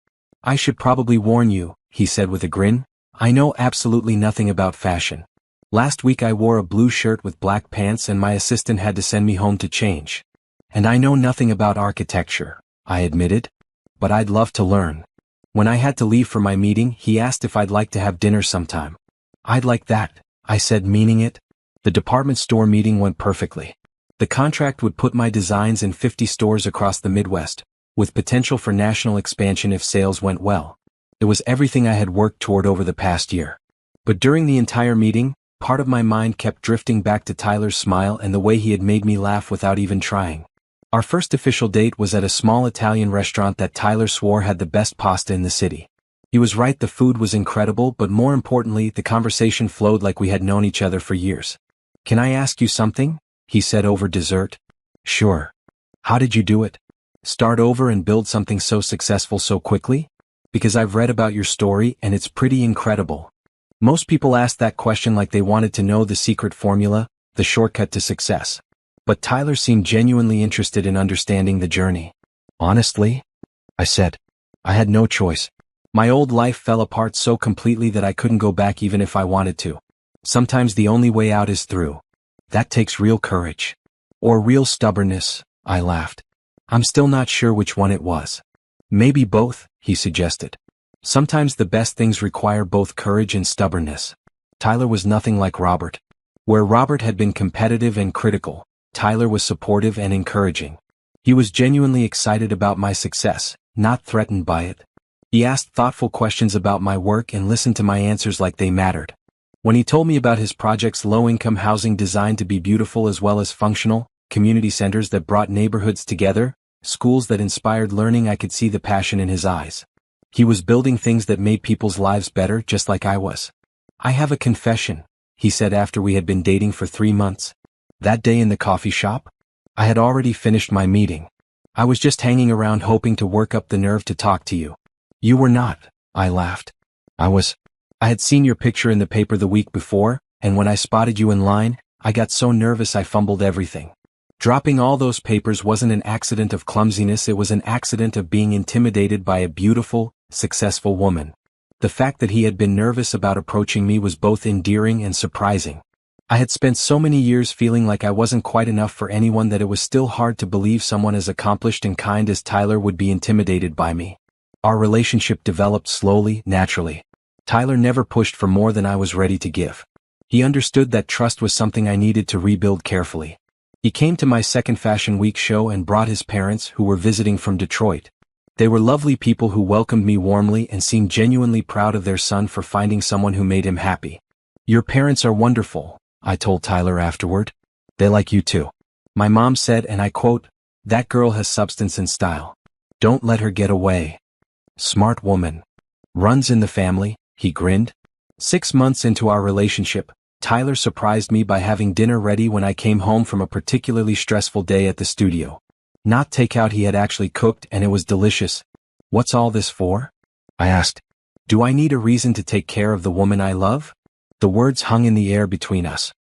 "I should probably warn you," he said with a grin, "I know absolutely nothing about fashion. Last week I wore a blue shirt with black pants and my assistant had to send me home to change. And I know nothing about architecture," I admitted. "But I'd love to learn." When I had to leave for my meeting, he asked if I'd like to have dinner sometime. "I'd like that," I said, meaning it. The department store meeting went perfectly. The contract would put my designs in 50 stores across the Midwest, with potential for national expansion if sales went well. It was everything I had worked toward over the past year. But during the entire meeting, part of my mind kept drifting back to Tyler's smile and the way he had made me laugh without even trying. Our first official date was at a small Italian restaurant that Tyler swore had the best pasta in the city. He was right, the food was incredible, but more importantly, the conversation flowed like we had known each other for years. "Can I ask you something?" he said over dessert. "Sure. How did you do it? Start over and build something so successful so quickly? Because I've read about your story and it's pretty incredible." Most people ask that question like they wanted to know the secret formula, the shortcut to success. But Tyler seemed genuinely interested in understanding the journey. "Honestly," I said, "I had no choice. My old life fell apart so completely that I couldn't go back even if I wanted to. Sometimes the only way out is through. That takes real courage. Or real stubbornness," I laughed. "I'm still not sure which one it was." "Maybe both," he suggested. "Sometimes the best things require both courage and stubbornness." Tyler was nothing like Robert. Where Robert had been competitive and critical, Tyler was supportive and encouraging. He was genuinely excited about my success, not threatened by it. He asked thoughtful questions about my work and listened to my answers like they mattered. When he told me about his project's low-income housing designed to be beautiful as well as functional, community centers that brought neighborhoods together, schools that inspired learning, I could see the passion in his eyes. He was building things that made people's lives better, just like I was. "I have a confession," he said after we had been dating for 3 months. That day in the coffee shop? I had already finished my meeting. I was just hanging around hoping to work up the nerve to talk to you. You were not, I laughed. I had seen your picture in the paper the week before, and when I spotted you in line, I got so nervous I fumbled everything. Dropping all those papers wasn't an accident of clumsiness, it was an accident of being intimidated by a beautiful, successful woman. The fact that he had been nervous about approaching me was both endearing and surprising. I had spent so many years feeling like I wasn't quite enough for anyone that it was still hard to believe someone as accomplished and kind as Tyler would be intimidated by me. Our relationship developed slowly, naturally. Tyler never pushed for more than I was ready to give. He understood that trust was something I needed to rebuild carefully. He came to my second Fashion Week show and brought his parents, who were visiting from Detroit. They were lovely people who welcomed me warmly and seemed genuinely proud of their son for finding someone who made him happy. Your parents are wonderful, I told Tyler afterward. They like you too. My mom said, and I quote, "That girl has substance and style. Don't let her get away. Smart woman. Runs in the family," he grinned. 6 months into our relationship, Tyler surprised me by having dinner ready when I came home from a particularly stressful day at the studio. Not takeout, he had actually cooked, and it was delicious. "What's all this for?" I asked. "Do I need a reason to take care of the woman I love?" The words hung in the air between us.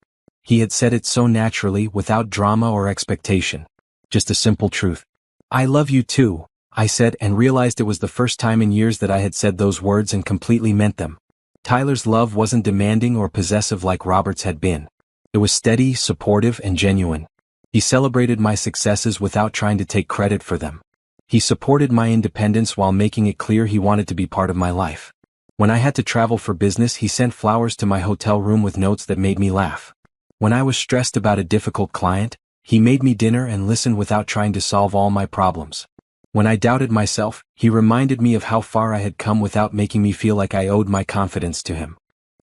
He had said it so naturally, without drama or expectation. Just a simple truth. "I love you too," I said, and realized it was the first time in years that I had said those words and completely meant them. Tyler's love wasn't demanding or possessive like Robert's had been. It was steady, supportive, and genuine. He celebrated my successes without trying to take credit for them. He supported my independence while making it clear he wanted to be part of my life. When I had to travel for business, he sent flowers to my hotel room with notes that made me laugh. When I was stressed about a difficult client, he made me dinner and listened without trying to solve all my problems. When I doubted myself, he reminded me of how far I had come without making me feel like I owed my confidence to him.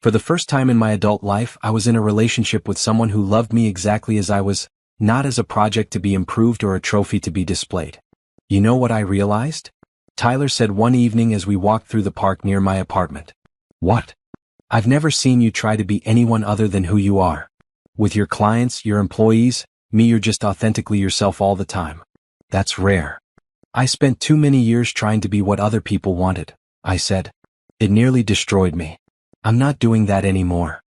For the first time in my adult life, I was in a relationship with someone who loved me exactly as I was, not as a project to be improved or a trophy to be displayed. "You know what I realized?" Tyler said one evening as we walked through the park near my apartment. "What?" "I've never seen you try to be anyone other than who you are. With your clients, your employees, me, you're just authentically yourself all the time. That's rare." "I spent too many years trying to be what other people wanted," I said. "It nearly destroyed me. I'm not doing that anymore."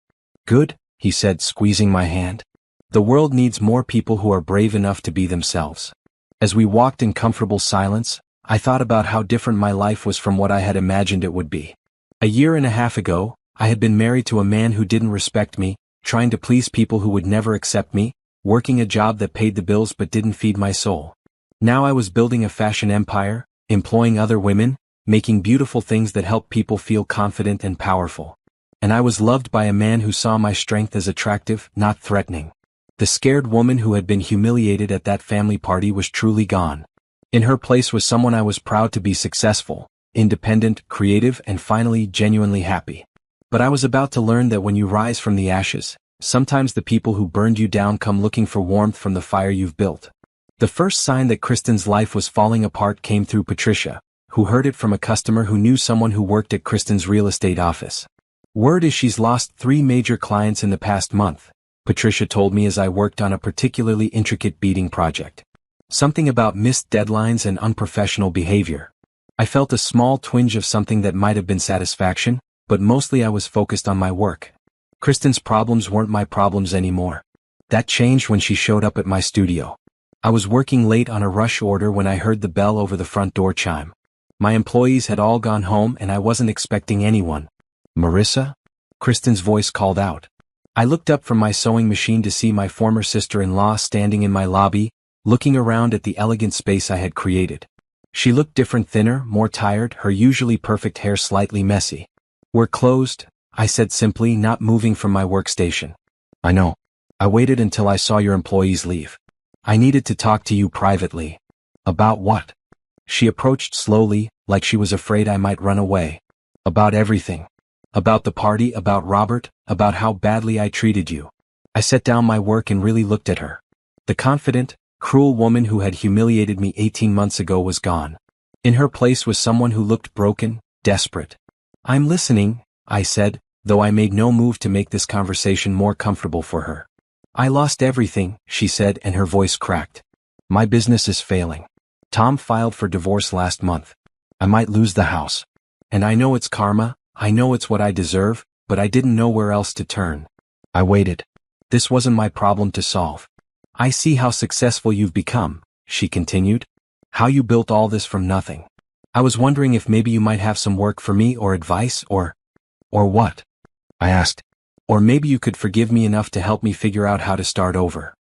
"Good," he said, squeezing my hand. "The world needs more people who are brave enough to be themselves." As we walked in comfortable silence, I thought about how different my life was from what I had imagined it would be. A year and a half ago, I had been married to a man who didn't respect me, trying to please people who would never accept me, working a job that paid the bills but didn't feed my soul. Now I was building a fashion empire, employing other women, making beautiful things that helped people feel confident and powerful. And I was loved by a man who saw my strength as attractive, not threatening. The scared woman who had been humiliated at that family party was truly gone. In her place was someone I was proud to be successful, independent, creative, and finally genuinely happy. But I was about to learn that when you rise from the ashes, sometimes the people who burned you down come looking for warmth from the fire you've built. The first sign that Kristen's life was falling apart came through Patricia, who heard it from a customer who knew someone who worked at Kristen's real estate office. "Word is she's lost 3 major clients in the past month," Patricia told me as I worked on a particularly intricate beading project. Something about missed deadlines and unprofessional behavior. I felt a small twinge of something that might have been satisfaction, but mostly I was focused on my work. Kristen's problems weren't my problems anymore. That changed when she showed up at my studio. I was working late on a rush order when I heard the bell over the front door chime. My employees had all gone home and I wasn't expecting anyone. "Marissa?" Kristen's voice called out. I looked up from my sewing machine to see my former sister-in-law standing in my lobby, looking around at the elegant space I had created. She looked different, thinner, more tired, her usually perfect hair slightly messy. "We're closed," I said simply, not moving from my workstation. "I know. I waited until I saw your employees leave. I needed to talk to you privately." "About what?" She approached slowly, like she was afraid I might run away. "About everything. About the party, about Robert, about how badly I treated you." I set down my work and really looked at her. The confident, cruel woman who had humiliated me 18 months ago was gone. In her place was someone who looked broken, desperate. "I'm listening," I said, though I made no move to make this conversation more comfortable for her. I lost everything, she said, and her voice cracked. My business is failing. Tom filed for divorce last month. I might lose the house. And I know it's karma, I know it's what I deserve, but I didn't know where else to turn. I waited. This wasn't my problem to solve. I see how successful you've become, she continued. How you built all this from nothing. I was wondering if maybe you might have some work for me or advice or what? I asked. Or maybe you could forgive me enough to help me figure out how to start over.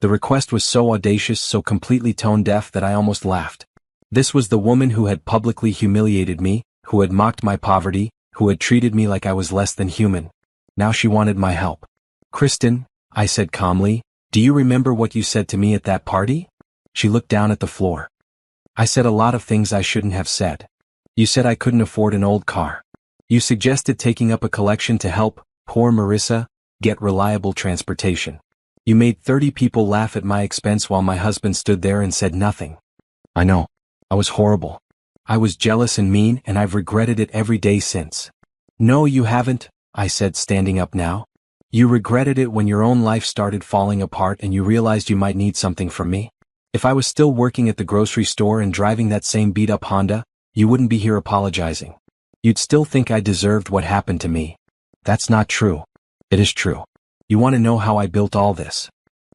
The request was so audacious, so completely tone-deaf that I almost laughed. This was the woman who had publicly humiliated me, who had mocked my poverty, who had treated me like I was less than human. Now she wanted my help. Kristen, I said calmly, do you remember what you said to me at that party? She looked down at the floor. I said a lot of things I shouldn't have said. You said I couldn't afford an old car. You suggested taking up a collection to help poor Marissa get reliable transportation. You made 30 people laugh at my expense while my husband stood there and said nothing. I know. I was horrible. I was jealous and mean, and I've regretted it every day since. No, you haven't, I said, standing up now. You regretted it when your own life started falling apart and you realized you might need something from me. If I was still working at the grocery store and driving that same beat-up Honda, you wouldn't be here apologizing. You'd still think I deserved what happened to me. That's not true. It is true. You want to know how I built all this?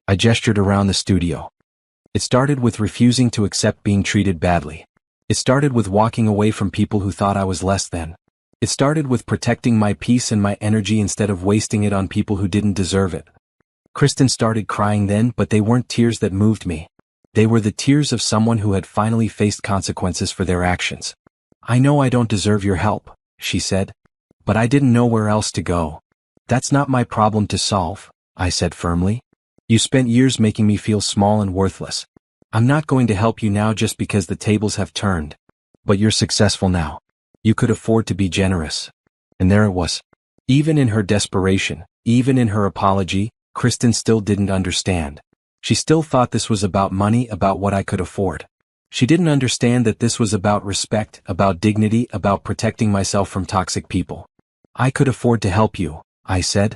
I gestured around the studio. It started with refusing to accept being treated badly. It started with walking away from people who thought I was less than. It started with protecting my peace and my energy instead of wasting it on people who didn't deserve it. Kristen started crying then, but they weren't tears that moved me. They were the tears of someone who had finally faced consequences for their actions. I know I don't deserve your help, she said. But I didn't know where else to go. That's not my problem to solve, I said firmly. You spent years making me feel small and worthless. I'm not going to help you now just because the tables have turned. But you're successful now. You could afford to be generous. And there it was. Even in her desperation, even in her apology, Kristen still didn't understand. She still thought this was about money, about what I could afford. She didn't understand that this was about respect, about dignity, about protecting myself from toxic people. I could afford to help you, I said.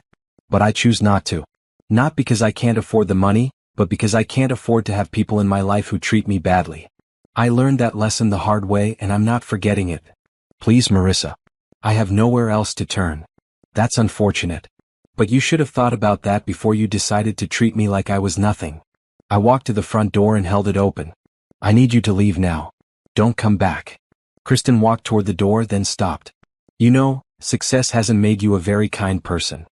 But I choose not to. Not because I can't afford the money, but because I can't afford to have people in my life who treat me badly. I learned that lesson the hard way and I'm not forgetting it. Please, Marissa. I have nowhere else to turn. That's unfortunate. But you should have thought about that before you decided to treat me like I was nothing. I walked to the front door and held it open. I need you to leave now. Don't come back. Kristen walked toward the door, then stopped. You know, success hasn't made you a very kind person.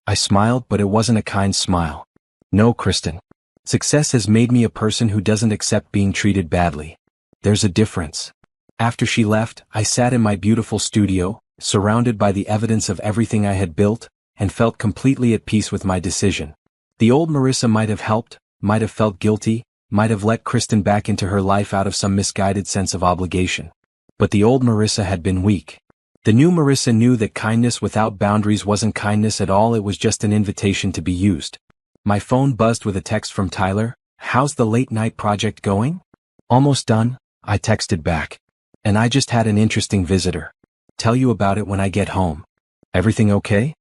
I smiled, but it wasn't a kind smile. No, Kristen. Success has made me a person who doesn't accept being treated badly. There's a difference. After she left, I sat in my beautiful studio, surrounded by the evidence of everything I had built, and felt completely at peace with my decision. The old Marissa might have helped, might have felt guilty, might have let Kristen back into her life out of some misguided sense of obligation. But the old Marissa had been weak. The new Marissa knew that kindness without boundaries wasn't kindness at all, it was just an invitation to be used. My phone buzzed with a text from Tyler. How's the late night project going? Almost done, I texted back. And I just had an interesting visitor. Tell you about it when I get home. Everything okay?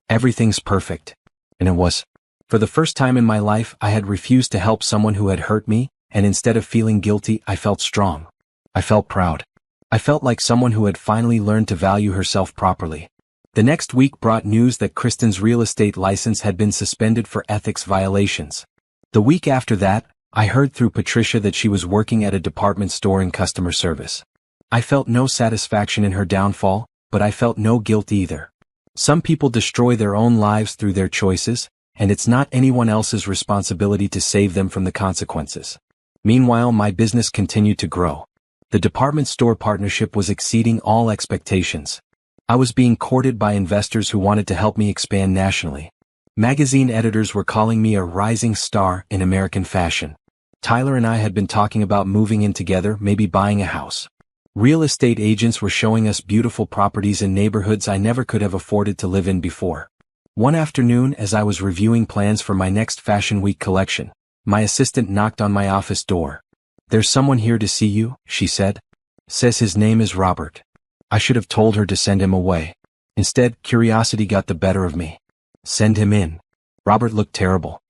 Everything's perfect. And it was. For the first time in my life, I had refused to help someone who had hurt me, and instead of feeling guilty, I felt strong. I felt proud. I felt like someone who had finally learned to value herself properly. The next week brought news that Kristen's real estate license had been suspended for ethics violations. The week after that, I heard through Patricia that she was working at a department store in customer service. I felt no satisfaction in her downfall, but I felt no guilt either. Some people destroy their own lives through their choices, and it's not anyone else's responsibility to save them from the consequences. Meanwhile, my business continued to grow. The department store partnership was exceeding all expectations. I was being courted by investors who wanted to help me expand nationally. Magazine editors were calling me a rising star in American fashion. Tyler and I had been talking about moving in together, maybe buying a house. Real estate agents were showing us beautiful properties in neighborhoods I never could have afforded to live in before. One afternoon, as I was reviewing plans for my next Fashion Week collection, my assistant knocked on my office door. There's someone here to see you, she said. Says his name is Robert. I should have told her to send him away. Instead, curiosity got the better of me. Send him in. Robert looked terrible.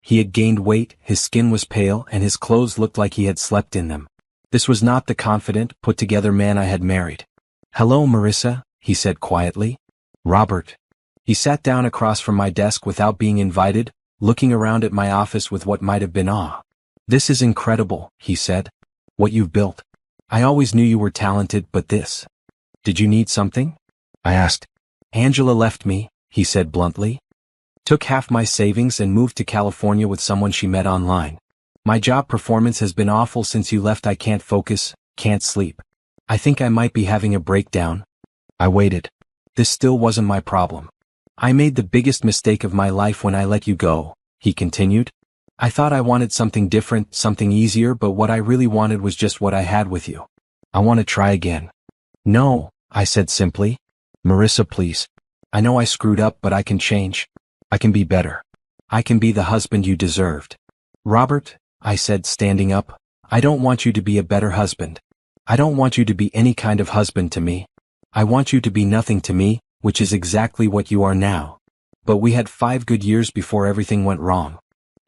He had gained weight, his skin was pale, and his clothes looked like he had slept in them. This was not the confident, put-together man I had married. "Hello, Marissa," he said quietly. "Robert." He sat down across from my desk without being invited, looking around at my office with what might have been awe. "This is incredible," he said. "What you've built. I always knew you were talented, but this." "Did you need something?" I asked. "Angela left me," he said bluntly. "Took half my savings and moved to California with someone she met online. My job performance has been awful since you left. I can't focus, can't sleep. I think I might be having a breakdown." I waited. "This still wasn't my problem. I made the biggest mistake of my life when I let you go," he continued. "I thought I wanted something different, something easier, but what I really wanted was just what I had with you. I want to try again." "No," I said simply. "Marissa, please. I know I screwed up, but I can change. I can be better. I can be the husband you deserved." "Robert," I said, standing up, "I don't want you to be a better husband. I don't want you to be any kind of husband to me. I want you to be nothing to me, which is exactly what you are now. But we had 5 good years before everything went wrong."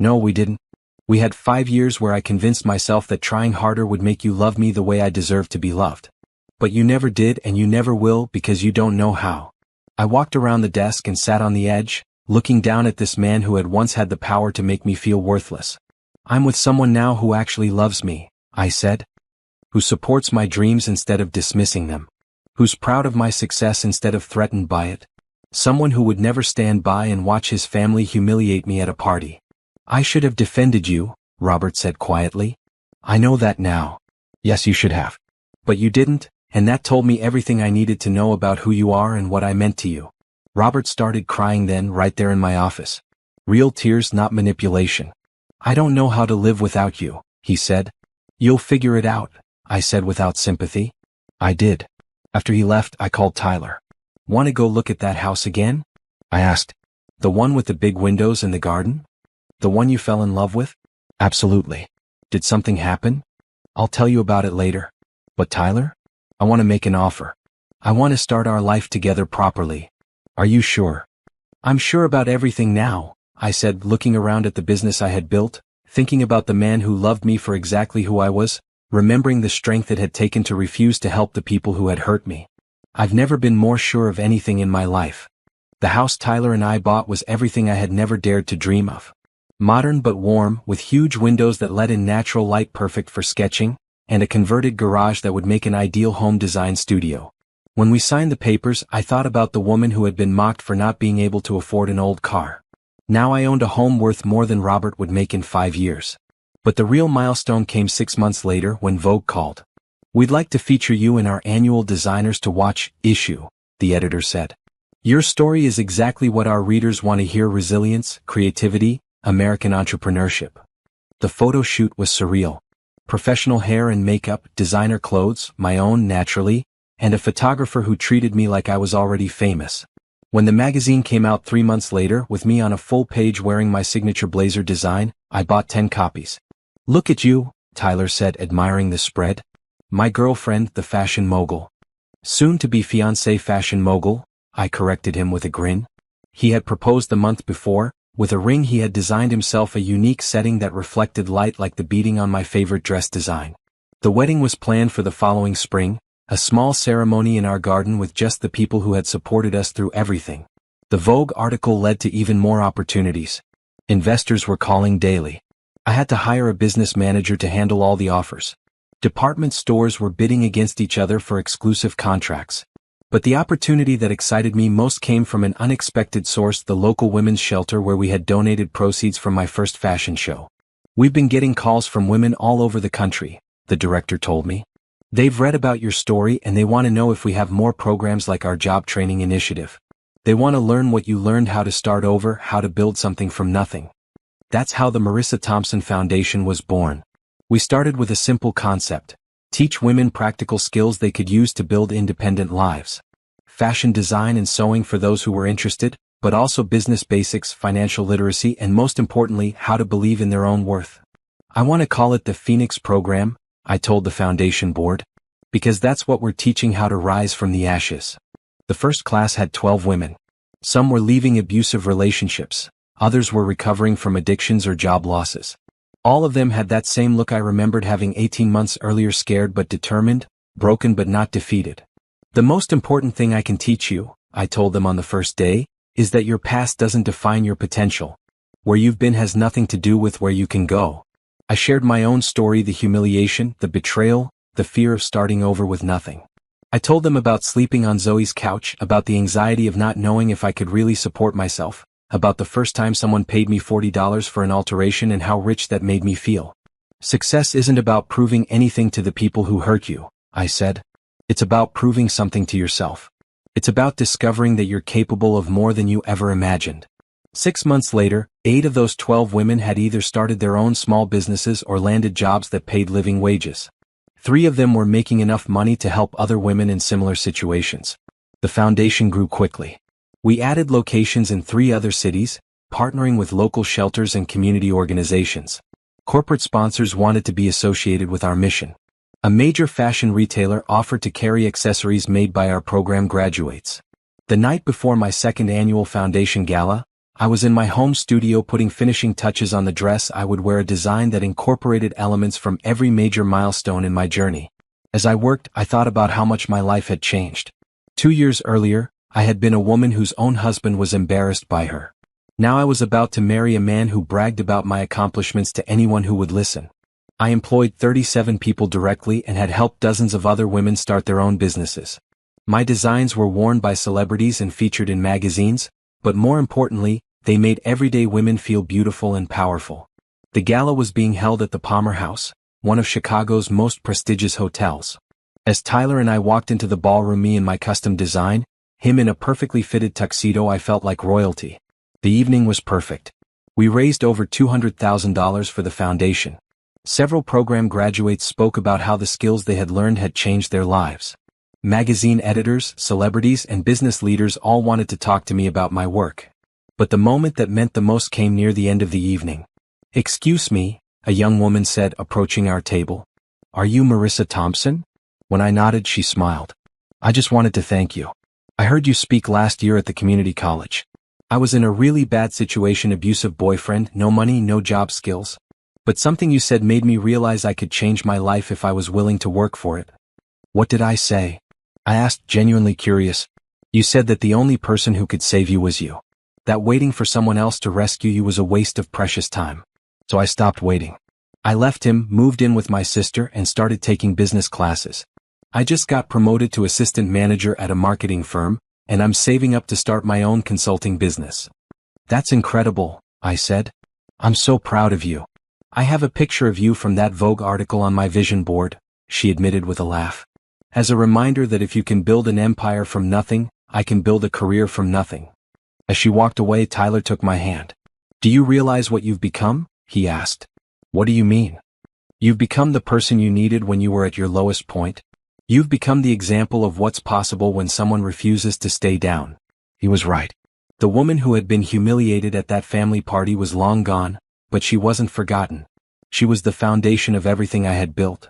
"No, we didn't. We had 5 years where I convinced myself that trying harder would make you love me the way I deserve to be loved. But you never did, and you never will, because you don't know how." I walked around the desk and sat on the edge, looking down at this man who had once had the power to make me feel worthless. "I'm with someone now who actually loves me," I said. "Who supports my dreams instead of dismissing them. Who's proud of my success instead of threatened by it. Someone who would never stand by and watch his family humiliate me at a party." "I should have defended you," Robert said quietly. "I know that now." "Yes, you should have. But you didn't, and that told me everything I needed to know about who you are and what I meant to you." Robert started crying then, right there in my office. Real tears, not manipulation. "I don't know how to live without you," he said. "You'll figure it out," I said without sympathy. I did. After he left, I called Tyler. "Want to go look at that house again?" I asked. "The one with the big windows and the garden? The one you fell in love with?" "Absolutely." "Did something happen?" "I'll tell you about it later." "But Tyler? I want to make an offer. I want to start our life together properly." "Are you sure?" "I'm sure about everything now," I said, looking around at the business I had built, thinking about the man who loved me for exactly who I was, remembering the strength it had taken to refuse to help the people who had hurt me. I've never been more sure of anything in my life. The house Tyler and I bought was everything I had never dared to dream of. Modern but warm, with huge windows that let in natural light, perfect for sketching, and a converted garage that would make an ideal home design studio. When we signed the papers, I thought about the woman who had been mocked for not being able to afford an old car. Now I owned a home worth more than Robert would make in 5 years. But the real milestone came 6 months later when Vogue called. "We'd like to feature you in our annual Designers to Watch issue," the editor said. "Your story is exactly what our readers want to hear: resilience, creativity, American entrepreneurship." The photo shoot was surreal. Professional hair and makeup, designer clothes, my own naturally, and a photographer who treated me like I was already famous. When the magazine came out 3 months later, with me on a full page wearing my signature blazer design, I bought 10 copies. "Look at you," Tyler said, admiring the spread. "My girlfriend, the fashion mogul." "Soon-to-be fiancé fashion mogul," I corrected him with a grin. He had proposed the month before. With a ring he had designed himself a unique setting that reflected light like the beading on my favorite dress design. The wedding was planned for the following spring, a small ceremony in our garden with just the people who had supported us through everything. The Vogue article led to even more opportunities. Investors were calling daily. I had to hire a business manager to handle all the offers. Department stores were bidding against each other for exclusive contracts. But the opportunity that excited me most came from an unexpected source: the local women's shelter where we had donated proceeds from my first fashion show. "We've been getting calls from women all over the country," the director told me. "They've read about your story and they want to know if we have more programs like our job training initiative. They want to learn what you learned: how to start over, how to build something from nothing." That's how the Marissa Thompson Foundation was born. We started with a simple concept: teach women practical skills they could use to build independent lives. Fashion design and sewing for those who were interested, but also business basics, financial literacy, and most importantly, how to believe in their own worth. "I want to call it the Phoenix Program," I told the foundation board, "because that's what we're teaching: how to rise from the ashes." The first class had 12 women. Some were leaving abusive relationships. Others were recovering from addictions or job losses. All of them had that same look I remembered having 18 months earlier, scared but determined, broken but not defeated. The most important thing I can teach you, I told them on the first day, is that your past doesn't define your potential. Where you've been has nothing to do with where you can go. I shared my own story, the humiliation, the betrayal, the fear of starting over with nothing. I told them about sleeping on Zoe's couch, about the anxiety of not knowing if I could really support myself, about the first time someone paid me $40 for an alteration and how rich that made me feel. Success isn't about proving anything to the people who hurt you, I said. It's about proving something to yourself. It's about discovering that you're capable of more than you ever imagined. 6 months later, 8 of those 12 women had either started their own small businesses or landed jobs that paid living wages. 3 of them were making enough money to help other women in similar situations. The foundation grew quickly. We added locations in 3 other cities, partnering with local shelters and community organizations. Corporate sponsors wanted to be associated with our mission. A major fashion retailer offered to carry accessories made by our program graduates. The night before my second annual foundation gala, I was in my home studio putting finishing touches on the dress I would wear, a design that incorporated elements from every major milestone in my journey. As I worked, I thought about how much my life had changed. 2 years earlier, I had been a woman whose own husband was embarrassed by her. Now I was about to marry a man who bragged about my accomplishments to anyone who would listen. I employed 37 people directly and had helped dozens of other women start their own businesses. My designs were worn by celebrities and featured in magazines, but more importantly, they made everyday women feel beautiful and powerful. The gala was being held at the Palmer House, one of Chicago's most prestigious hotels. As Tyler and I walked into the ballroom, me in my custom design, him in a perfectly fitted tuxedo, I felt like royalty. The evening was perfect. We raised over $200,000 for the foundation. Several program graduates spoke about how the skills they had learned had changed their lives. Magazine editors, celebrities, and business leaders all wanted to talk to me about my work. But the moment that meant the most came near the end of the evening. "Excuse me," a young woman said, approaching our table. "Are you Marissa Thompson?" When I nodded, she smiled. "I just wanted to thank you. I heard you speak last year at the community college. I was in a really bad situation, abusive boyfriend, no money, no job skills. But something you said made me realize I could change my life if I was willing to work for it." "What did I say?" I asked, genuinely curious. "You said that the only person who could save you was you. That waiting for someone else to rescue you was a waste of precious time. So I stopped waiting. I left him, moved in with my sister, and started taking business classes. I just got promoted to assistant manager at a marketing firm, and I'm saving up to start my own consulting business." "That's incredible," I said. "I'm so proud of you. I have a picture of you from that Vogue article on my vision board," she admitted with a laugh. "As a reminder that if you can build an empire from nothing, I can build a career from nothing." As she walked away, Tyler took my hand. "Do you realize what you've become?" he asked. "What do you mean?" "You've become the person you needed when you were at your lowest point. You've become the example of what's possible when someone refuses to stay down." He was right. The woman who had been humiliated at that family party was long gone, but she wasn't forgotten. She was the foundation of everything I had built.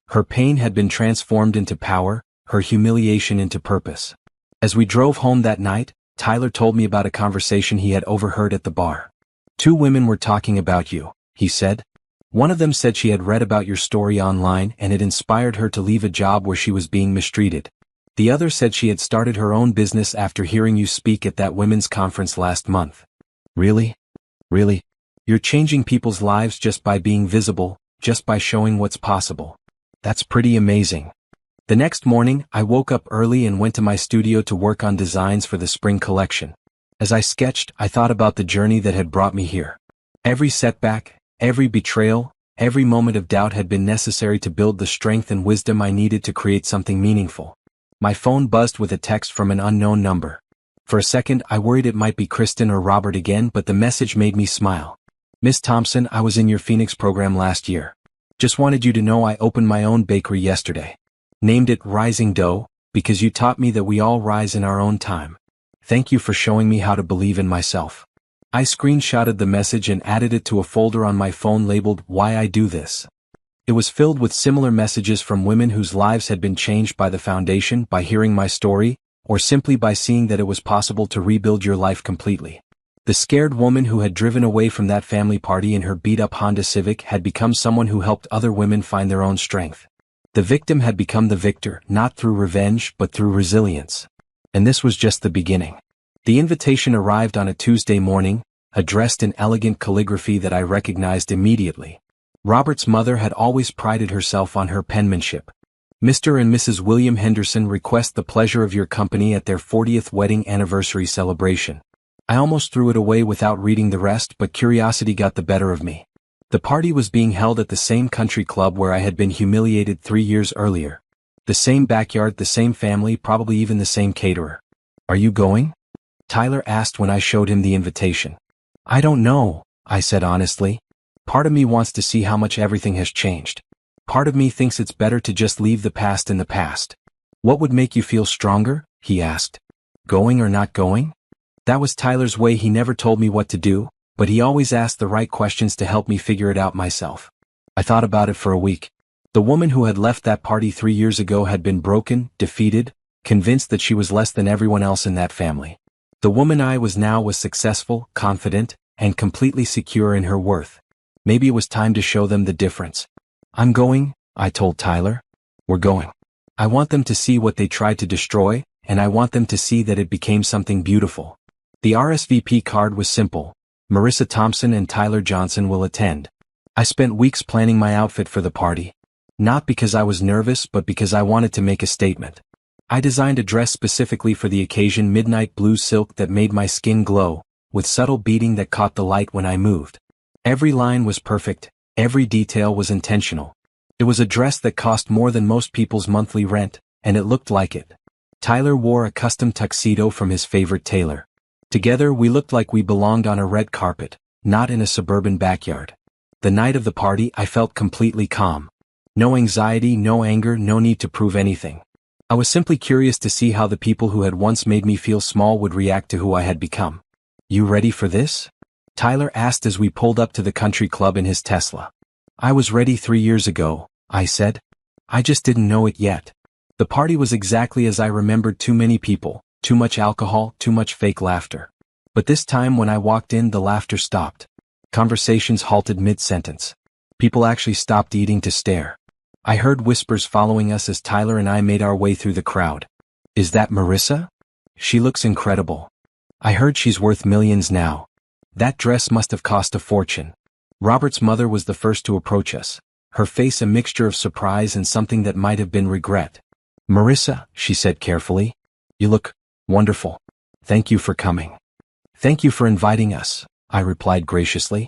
Her pain had been transformed into power, her humiliation into purpose. As we drove home that night, Tyler told me about a conversation he had overheard at the bar. "2 women were talking about you," he said. "One of them said she had read about your story online and it inspired her to leave a job where she was being mistreated. The other said she had started her own business after hearing you speak at that women's conference last month." "Really? Really? You're changing people's lives just by being visible, just by showing what's possible. That's pretty amazing." The next morning, I woke up early and went to my studio to work on designs for the spring collection. As I sketched, I thought about the journey that had brought me here. Every setback, every betrayal, every moment of doubt had been necessary to build the strength and wisdom I needed to create something meaningful. My phone buzzed with a text from an unknown number. For a second, I worried it might be Kristen or Robert again, but the message made me smile. "Miss Thompson, I was in your Phoenix program last year. Just wanted you to know I opened my own bakery yesterday. Named it Rising Dough, because you taught me that we all rise in our own time. Thank you for showing me how to believe in myself." I screenshotted the message and added it to a folder on my phone labeled "Why I Do This." It was filled with similar messages from women whose lives had been changed by the foundation, by hearing my story, or simply by seeing that it was possible to rebuild your life completely. The scared woman who had driven away from that family party in her beat-up Honda Civic had become someone who helped other women find their own strength. The victim had become the victor, not through revenge but through resilience. And this was just the beginning. The invitation arrived on a Tuesday morning, addressed in elegant calligraphy that I recognized immediately. Robert's mother had always prided herself on her penmanship. Mr. and Mrs. William Henderson request the pleasure of your company at their 40th wedding anniversary celebration. I almost threw it away without reading the rest, but curiosity got the better of me. The party was being held at the same country club where I had been humiliated 3 years earlier. The same backyard, the same family, probably even the same caterer. Are you going? Tyler asked when I showed him the invitation. I don't know, I said honestly. Part of me wants to see how much everything has changed. Part of me thinks it's better to just leave the past in the past. What would make you feel stronger? He asked. Going or not going? That was Tyler's way. He never told me what to do, but he always asked the right questions to help me figure it out myself. I thought about it for a week. The woman who had left that party 3 years ago had been broken, defeated, convinced that she was less than everyone else in that family. The woman I was now was successful, confident, and completely secure in her worth. Maybe it was time to show them the difference. I'm going, I told Tyler. We're going. I want them to see what they tried to destroy, and I want them to see that it became something beautiful. The RSVP card was simple. Marissa Thompson and Tyler Johnson will attend. I spent weeks planning my outfit for the party. Not because I was nervous, but because I wanted to make a statement. I designed a dress specifically for the occasion, midnight blue silk that made my skin glow, with subtle beading that caught the light when I moved. Every line was perfect, every detail was intentional. It was a dress that cost more than most people's monthly rent, and it looked like it. Tyler wore a custom tuxedo from his favorite tailor. Together we looked like we belonged on a red carpet, not in a suburban backyard. The night of the party I felt completely calm. No anxiety, no anger, no need to prove anything. I was simply curious to see how the people who had once made me feel small would react to who I had become. You ready for this? Tyler asked as we pulled up to the country club in his Tesla. I was ready 3 years ago, I said. I just didn't know it yet. The party was exactly as I remembered, too many people. Too much alcohol, too much fake laughter. But this time when I walked in, the laughter stopped. Conversations halted mid-sentence. People actually stopped eating to stare. I heard whispers following us as Tyler and I made our way through the crowd. Is that Marissa? She looks incredible. I heard she's worth millions now. That dress must have cost a fortune. Robert's mother was the first to approach us, her face a mixture of surprise and something that might have been regret. Marissa, she said carefully. You look wonderful. Thank you for coming. Thank you for inviting us, I replied graciously.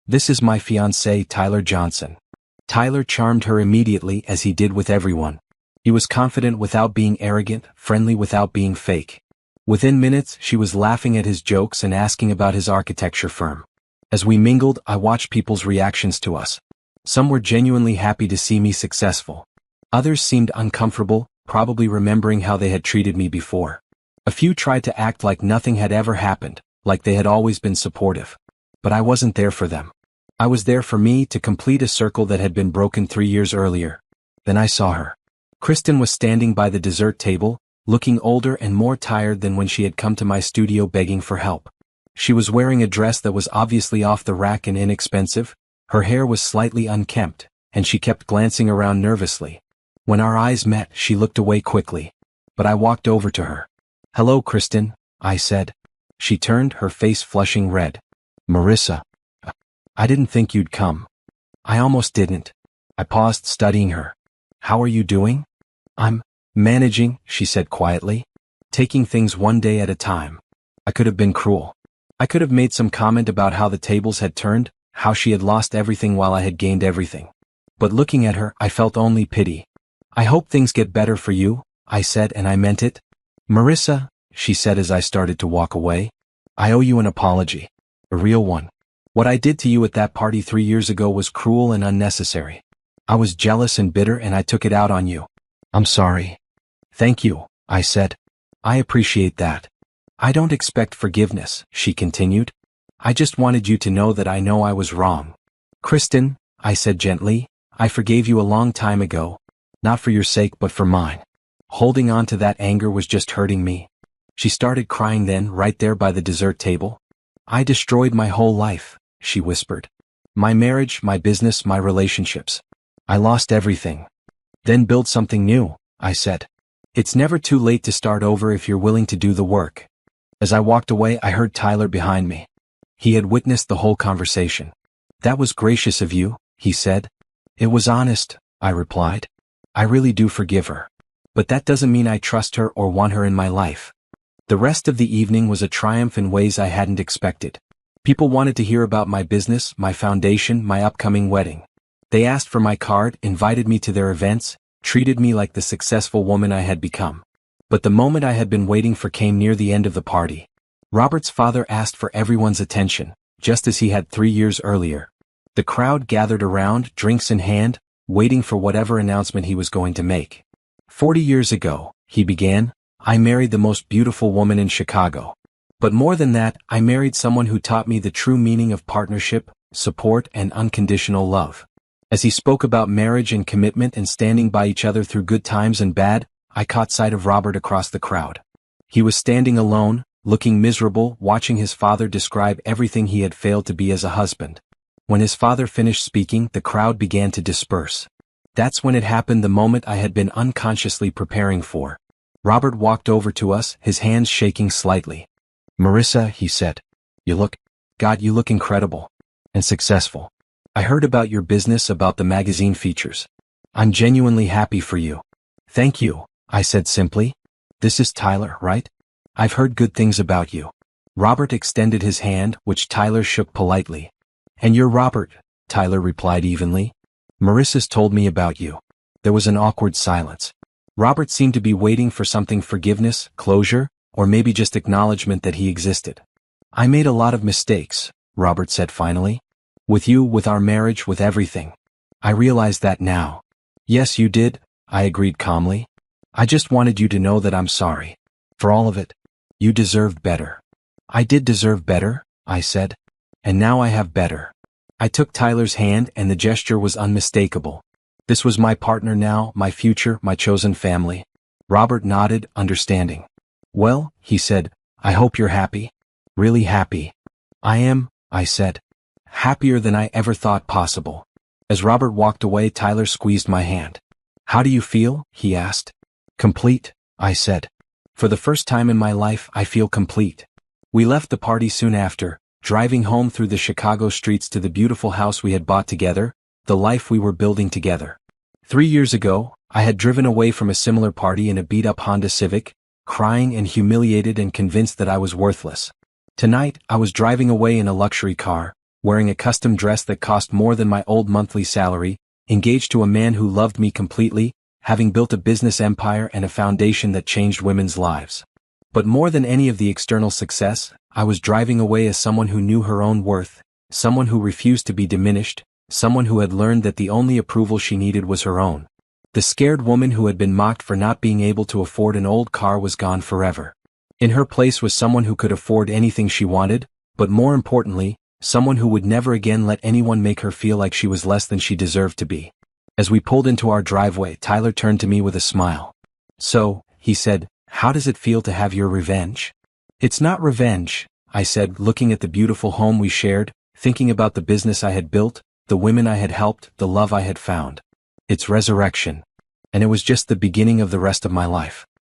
This is my fiancé, Tyler Johnson. Tyler charmed her immediately, as he did with everyone. He was confident without being arrogant, friendly without being fake. Within minutes, she was laughing at his jokes and asking about his architecture firm. As we mingled, I watched people's reactions to us. Some were genuinely happy to see me successful. Others seemed uncomfortable, probably remembering how they had treated me before. A few tried to act like nothing had ever happened, like they had always been supportive. But I wasn't there for them. I was there for me, to complete a circle that had been broken 3 years earlier. Then I saw her. Kristen was standing by the dessert table, looking older and more tired than when she had come to my studio begging for help. She was wearing a dress that was obviously off the rack and inexpensive, her hair was slightly unkempt, and she kept glancing around nervously. When our eyes met, she looked away quickly. But I walked over to her. Hello, Kristen, I said. She turned, her face flushing red. Marissa. I didn't think you'd come. I almost didn't. I paused, studying her. How are you doing? I'm managing, she said quietly. Taking things one day at a time. I could have been cruel. I could have made some comment about how the tables had turned, how she had lost everything while I had gained everything. But looking at her, I felt only pity. I hope things get better for you, I said, and I meant it. Marissa, she said as I started to walk away. I owe you an apology. A real one. What I did to you at that party 3 years ago was cruel and unnecessary. I was jealous and bitter and I took it out on you. I'm sorry. Thank you, I said. I appreciate that. I don't expect forgiveness, she continued. I just wanted you to know that I know I was wrong. Kristen, I said gently, I forgave you a long time ago. Not for your sake but for mine. Holding on to that anger was just hurting me. She started crying then, right there by the dessert table. I destroyed my whole life, she whispered. My marriage, my business, my relationships. I lost everything. Then build something new, I said. It's never too late to start over if you're willing to do the work. As I walked away, I heard Tyler behind me. He had witnessed the whole conversation. That was gracious of you, he said. It was honest, I replied. I really do forgive her. But that doesn't mean I trust her or want her in my life. The rest of the evening was a triumph in ways I hadn't expected. People wanted to hear about my business, my foundation, my upcoming wedding. They asked for my card, invited me to their events, treated me like the successful woman I had become. But the moment I had been waiting for came near the end of the party. Robert's father asked for everyone's attention, just as he had 3 years earlier. The crowd gathered around, drinks in hand, waiting for whatever announcement he was going to make. 40 years ago, he began, I married the most beautiful woman in Chicago. But more than that, I married someone who taught me the true meaning of partnership, support, and unconditional love. As he spoke about marriage and commitment and standing by each other through good times and bad, I caught sight of Robert across the crowd. He was standing alone, looking miserable, watching his father describe everything he had failed to be as a husband. When his father finished speaking, the crowd began to disperse. That's when it happened, the moment I had been unconsciously preparing for. Robert walked over to us, his hands shaking slightly. Marissa, he said. You look incredible. And successful. I heard about your business, about the magazine features. I'm genuinely happy for you. Thank you, I said simply. This is Tyler, right? I've heard good things about you. Robert extended his hand, which Tyler shook politely. And you're Robert, Tyler replied evenly. Marissa's told me about you. There was an awkward silence. Robert seemed to be waiting for something, forgiveness, closure, or maybe just acknowledgement that he existed. I made a lot of mistakes, Robert said finally. With you, with our marriage, with everything. I realize that now. Yes, you did, I agreed calmly. I just wanted you to know that I'm sorry. For all of it. You deserved better. I did deserve better, I said. And now I have better. I took Tyler's hand and the gesture was unmistakable. This was my partner now, my future, my chosen family. Robert nodded, understanding. Well, he said, I hope you're happy. Really happy. I am, I said. Happier than I ever thought possible. As Robert walked away, Tyler squeezed my hand. How do you feel? He asked. Complete, I said. For the first time in my life, I feel complete. We left the party soon after, driving home through the Chicago streets to the beautiful house we had bought together, the life we were building together. 3 years ago, I had driven away from a similar party in a beat-up Honda Civic, crying and humiliated and convinced that I was worthless. Tonight, I was driving away in a luxury car, wearing a custom dress that cost more than my old monthly salary, engaged to a man who loved me completely, having built a business empire and a foundation that changed women's lives. But more than any of the external success, I was driving away as someone who knew her own worth, someone who refused to be diminished, someone who had learned that the only approval she needed was her own. The scared woman who had been mocked for not being able to afford an old car was gone forever. In her place was someone who could afford anything she wanted, but more importantly, someone who would never again let anyone make her feel like she was less than she deserved to be. As we pulled into our driveway, Tyler turned to me with a smile. So, he said, how does it feel to have your revenge? It's not revenge, I said, looking at the beautiful home we shared, thinking about the business I had built, the women I had helped, the love I had found. It's resurrection. And it was just the beginning of the rest of my life.